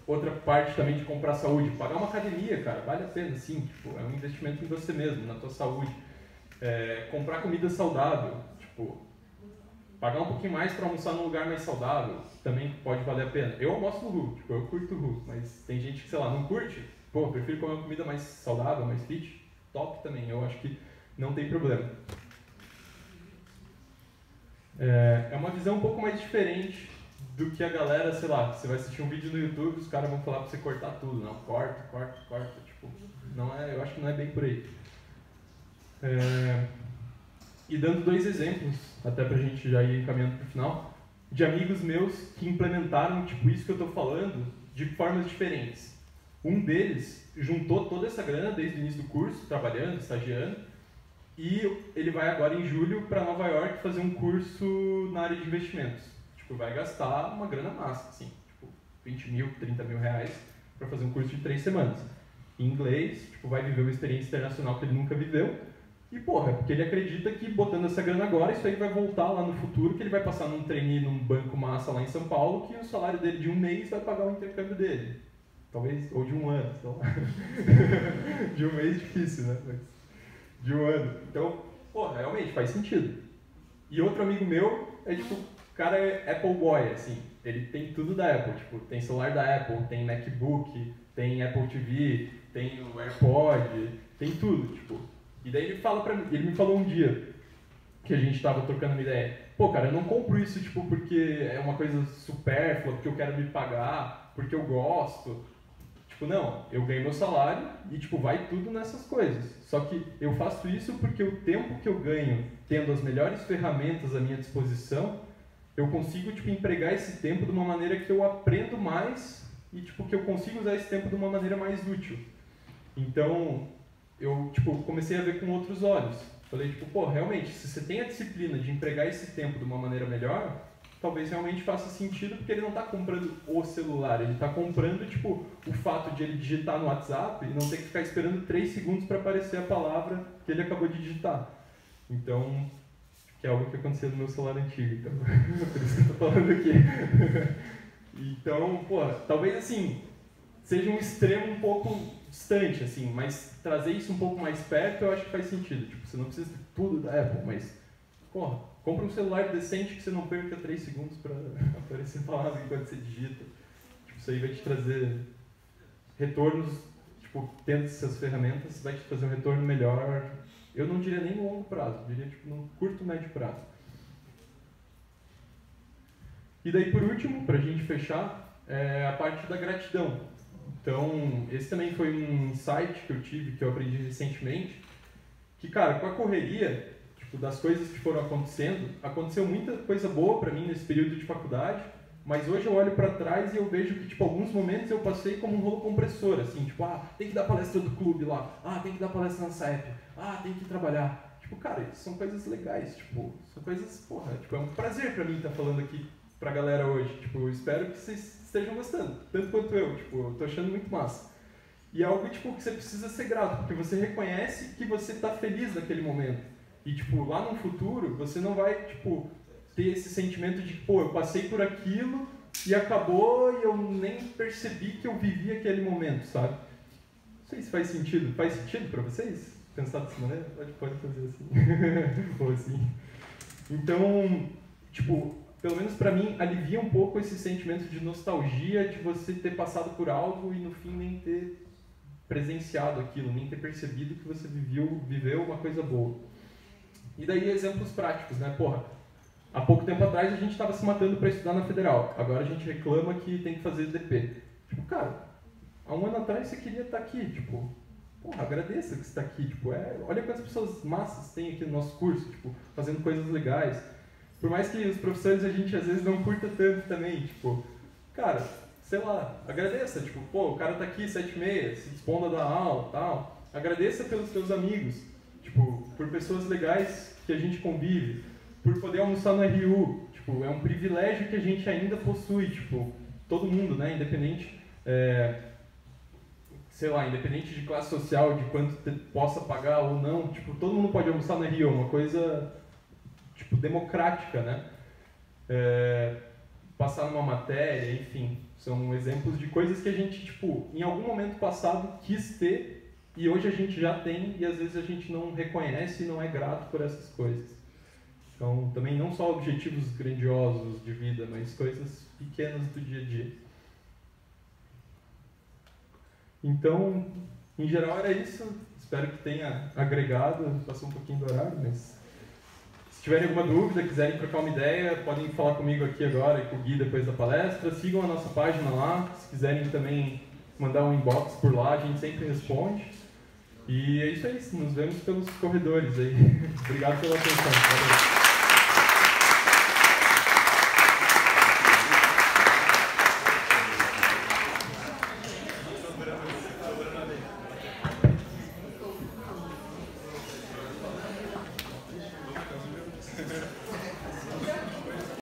outra parte também de comprar saúde, pagar uma academia, cara, vale a pena, sim, tipo, é um investimento em você mesmo, na tua saúde. Comprar comida saudável, tipo, pagar um pouquinho mais para almoçar num lugar mais saudável, também pode valer a pena. Eu almoço no RU, tipo, eu curto o RU, mas tem gente que, sei lá, não curte, pô, prefiro comer uma comida mais saudável, mais fit, top também, eu acho que não tem problema. É uma visão um pouco mais diferente do que a galera, sei lá, você vai assistir um vídeo no YouTube, os caras vão falar pra você cortar tudo, não, corta, tipo, não é, eu acho que não é bem por aí. E dando 2 exemplos, até pra gente já ir encaminhando pro final, de amigos meus que implementaram, tipo, isso que eu tô falando, de formas diferentes. Um deles juntou toda essa grana desde o início do curso, trabalhando, estagiando, e ele vai agora em julho para Nova York fazer um curso na área de investimentos. Tipo, vai gastar uma grana massa, assim, tipo, 20 mil, 30 mil reais para fazer um curso de 3 semanas. Em inglês, tipo, vai viver uma experiência internacional que ele nunca viveu. E, porra, porque ele acredita que botando essa grana agora, isso aí vai voltar lá no futuro, que ele vai passar num trainee num banco massa lá em São Paulo, que o salário dele de um mês vai pagar o intercâmbio dele. Talvez, ou de um ano, sei lá. De um mês difícil, né? Mas de um ano. Então, porra, realmente faz sentido. E outro amigo meu é tipo, o cara é Apple Boy, assim, ele tem tudo da Apple, tipo, tem celular da Apple, tem MacBook, tem Apple TV, tem o AirPod, tem tudo, tipo. E daí ele fala pra mim, ele me falou um dia que a gente tava trocando uma ideia, pô, cara, eu não compro isso, tipo, porque é uma coisa supérflua, porque eu quero me pagar, porque eu gosto. Tipo, não, eu ganho meu salário e, tipo, vai tudo nessas coisas. Só que eu faço isso porque o tempo que eu ganho tendo as melhores ferramentas à minha disposição, eu consigo, tipo, empregar esse tempo de uma maneira que eu aprendo mais e, tipo, que eu consigo usar esse tempo de uma maneira mais útil. Então, eu, tipo, comecei a ver com outros olhos. Falei, tipo, pô, realmente, se você tem a disciplina de empregar esse tempo de uma maneira melhor, talvez realmente faça sentido, porque ele não está comprando o celular, ele está comprando, tipo, o fato de ele digitar no WhatsApp e não ter que ficar esperando 3 segundos para aparecer a palavra que ele acabou de digitar. Então, que é algo que aconteceu no meu celular antigo, então, por isso que eu estou falando aqui. Então, pô, talvez, assim, seja um extremo um pouco distante, assim, mas trazer isso um pouco mais perto eu acho que faz sentido. Tipo, você não precisa de tudo da Apple, mas, porra, compra um celular decente que você não perca 3 segundos para aparecer a palavra enquanto você digita. Tipo, isso aí vai te trazer retornos, tipo, tendo essas ferramentas, vai te trazer um retorno melhor. Eu não diria nem no longo prazo, eu diria tipo no curto, médio prazo. E daí, por último, para a gente fechar, é a parte da gratidão. Então, esse também foi um insight que eu tive, que eu aprendi recentemente, que, cara, com a correria, tipo, das coisas que foram acontecendo, aconteceu muita coisa boa para mim nesse período de faculdade, mas hoje eu olho para trás e eu vejo que, tipo, alguns momentos eu passei como um rolo compressor, assim, tipo, tem que dar palestra do clube lá, tem que dar palestra na SAEP, tem que trabalhar. Tipo, cara, isso são coisas legais, tipo, são coisas, porra, tipo, é um prazer para mim estar falando aqui pra galera hoje, tipo, eu espero que vocês estejam gostando, tanto quanto eu, tipo, eu tô achando muito massa. E é algo, tipo, que você precisa ser grato, porque você reconhece que você tá feliz naquele momento. E, tipo, lá no futuro, você não vai, tipo, ter esse sentimento de, pô, eu passei por aquilo e acabou e eu nem percebi que eu vivi aquele momento, sabe? Não sei se faz sentido. Faz sentido pra vocês? Pensar dessa maneira? Pode fazer assim. Ou assim. Então, tipo, pelo menos pra mim, alivia um pouco esse sentimento de nostalgia de você ter passado por algo e no fim nem ter presenciado aquilo, nem ter percebido que você viveu uma coisa boa. E daí exemplos práticos, né? Porra, há pouco tempo atrás a gente estava se matando para estudar na Federal, agora a gente reclama que tem que fazer DP. Tipo, cara, há um ano atrás você queria estar aqui, tipo, porra, agradeça que você está aqui, tipo, olha quantas pessoas massas tem aqui no nosso curso, tipo, fazendo coisas legais. Por mais que os professores a gente às vezes não curta tanto também, tipo, cara, sei lá, agradeça, tipo, pô, o cara tá aqui 7h30, se dispondo a dar aula e tal, agradeça pelos seus amigos, tipo, por pessoas legais que a gente convive, por poder almoçar no RU, tipo, é um privilégio que a gente ainda possui, tipo, todo mundo, né, independente, sei lá, independente de classe social, de quanto possa pagar ou não, tipo, todo mundo pode almoçar no RU, uma coisa, tipo, democrática, né, passar numa matéria, enfim, são exemplos de coisas que a gente, tipo, em algum momento passado quis ter e hoje a gente já tem e às vezes a gente não reconhece e não é grato por essas coisas. Então, também não só objetivos grandiosos de vida, mas coisas pequenas do dia a dia. Então, em geral era isso. Espero que tenha agregado. Passou um pouquinho do horário, mas se tiverem alguma dúvida, quiserem trocar uma ideia, podem falar comigo aqui agora e com o Gui depois da palestra. Sigam a nossa página lá. Se quiserem também mandar um inbox por lá, a gente sempre responde. E é isso aí. Nos vemos pelos corredores aí. Obrigado pela atenção. Valeu.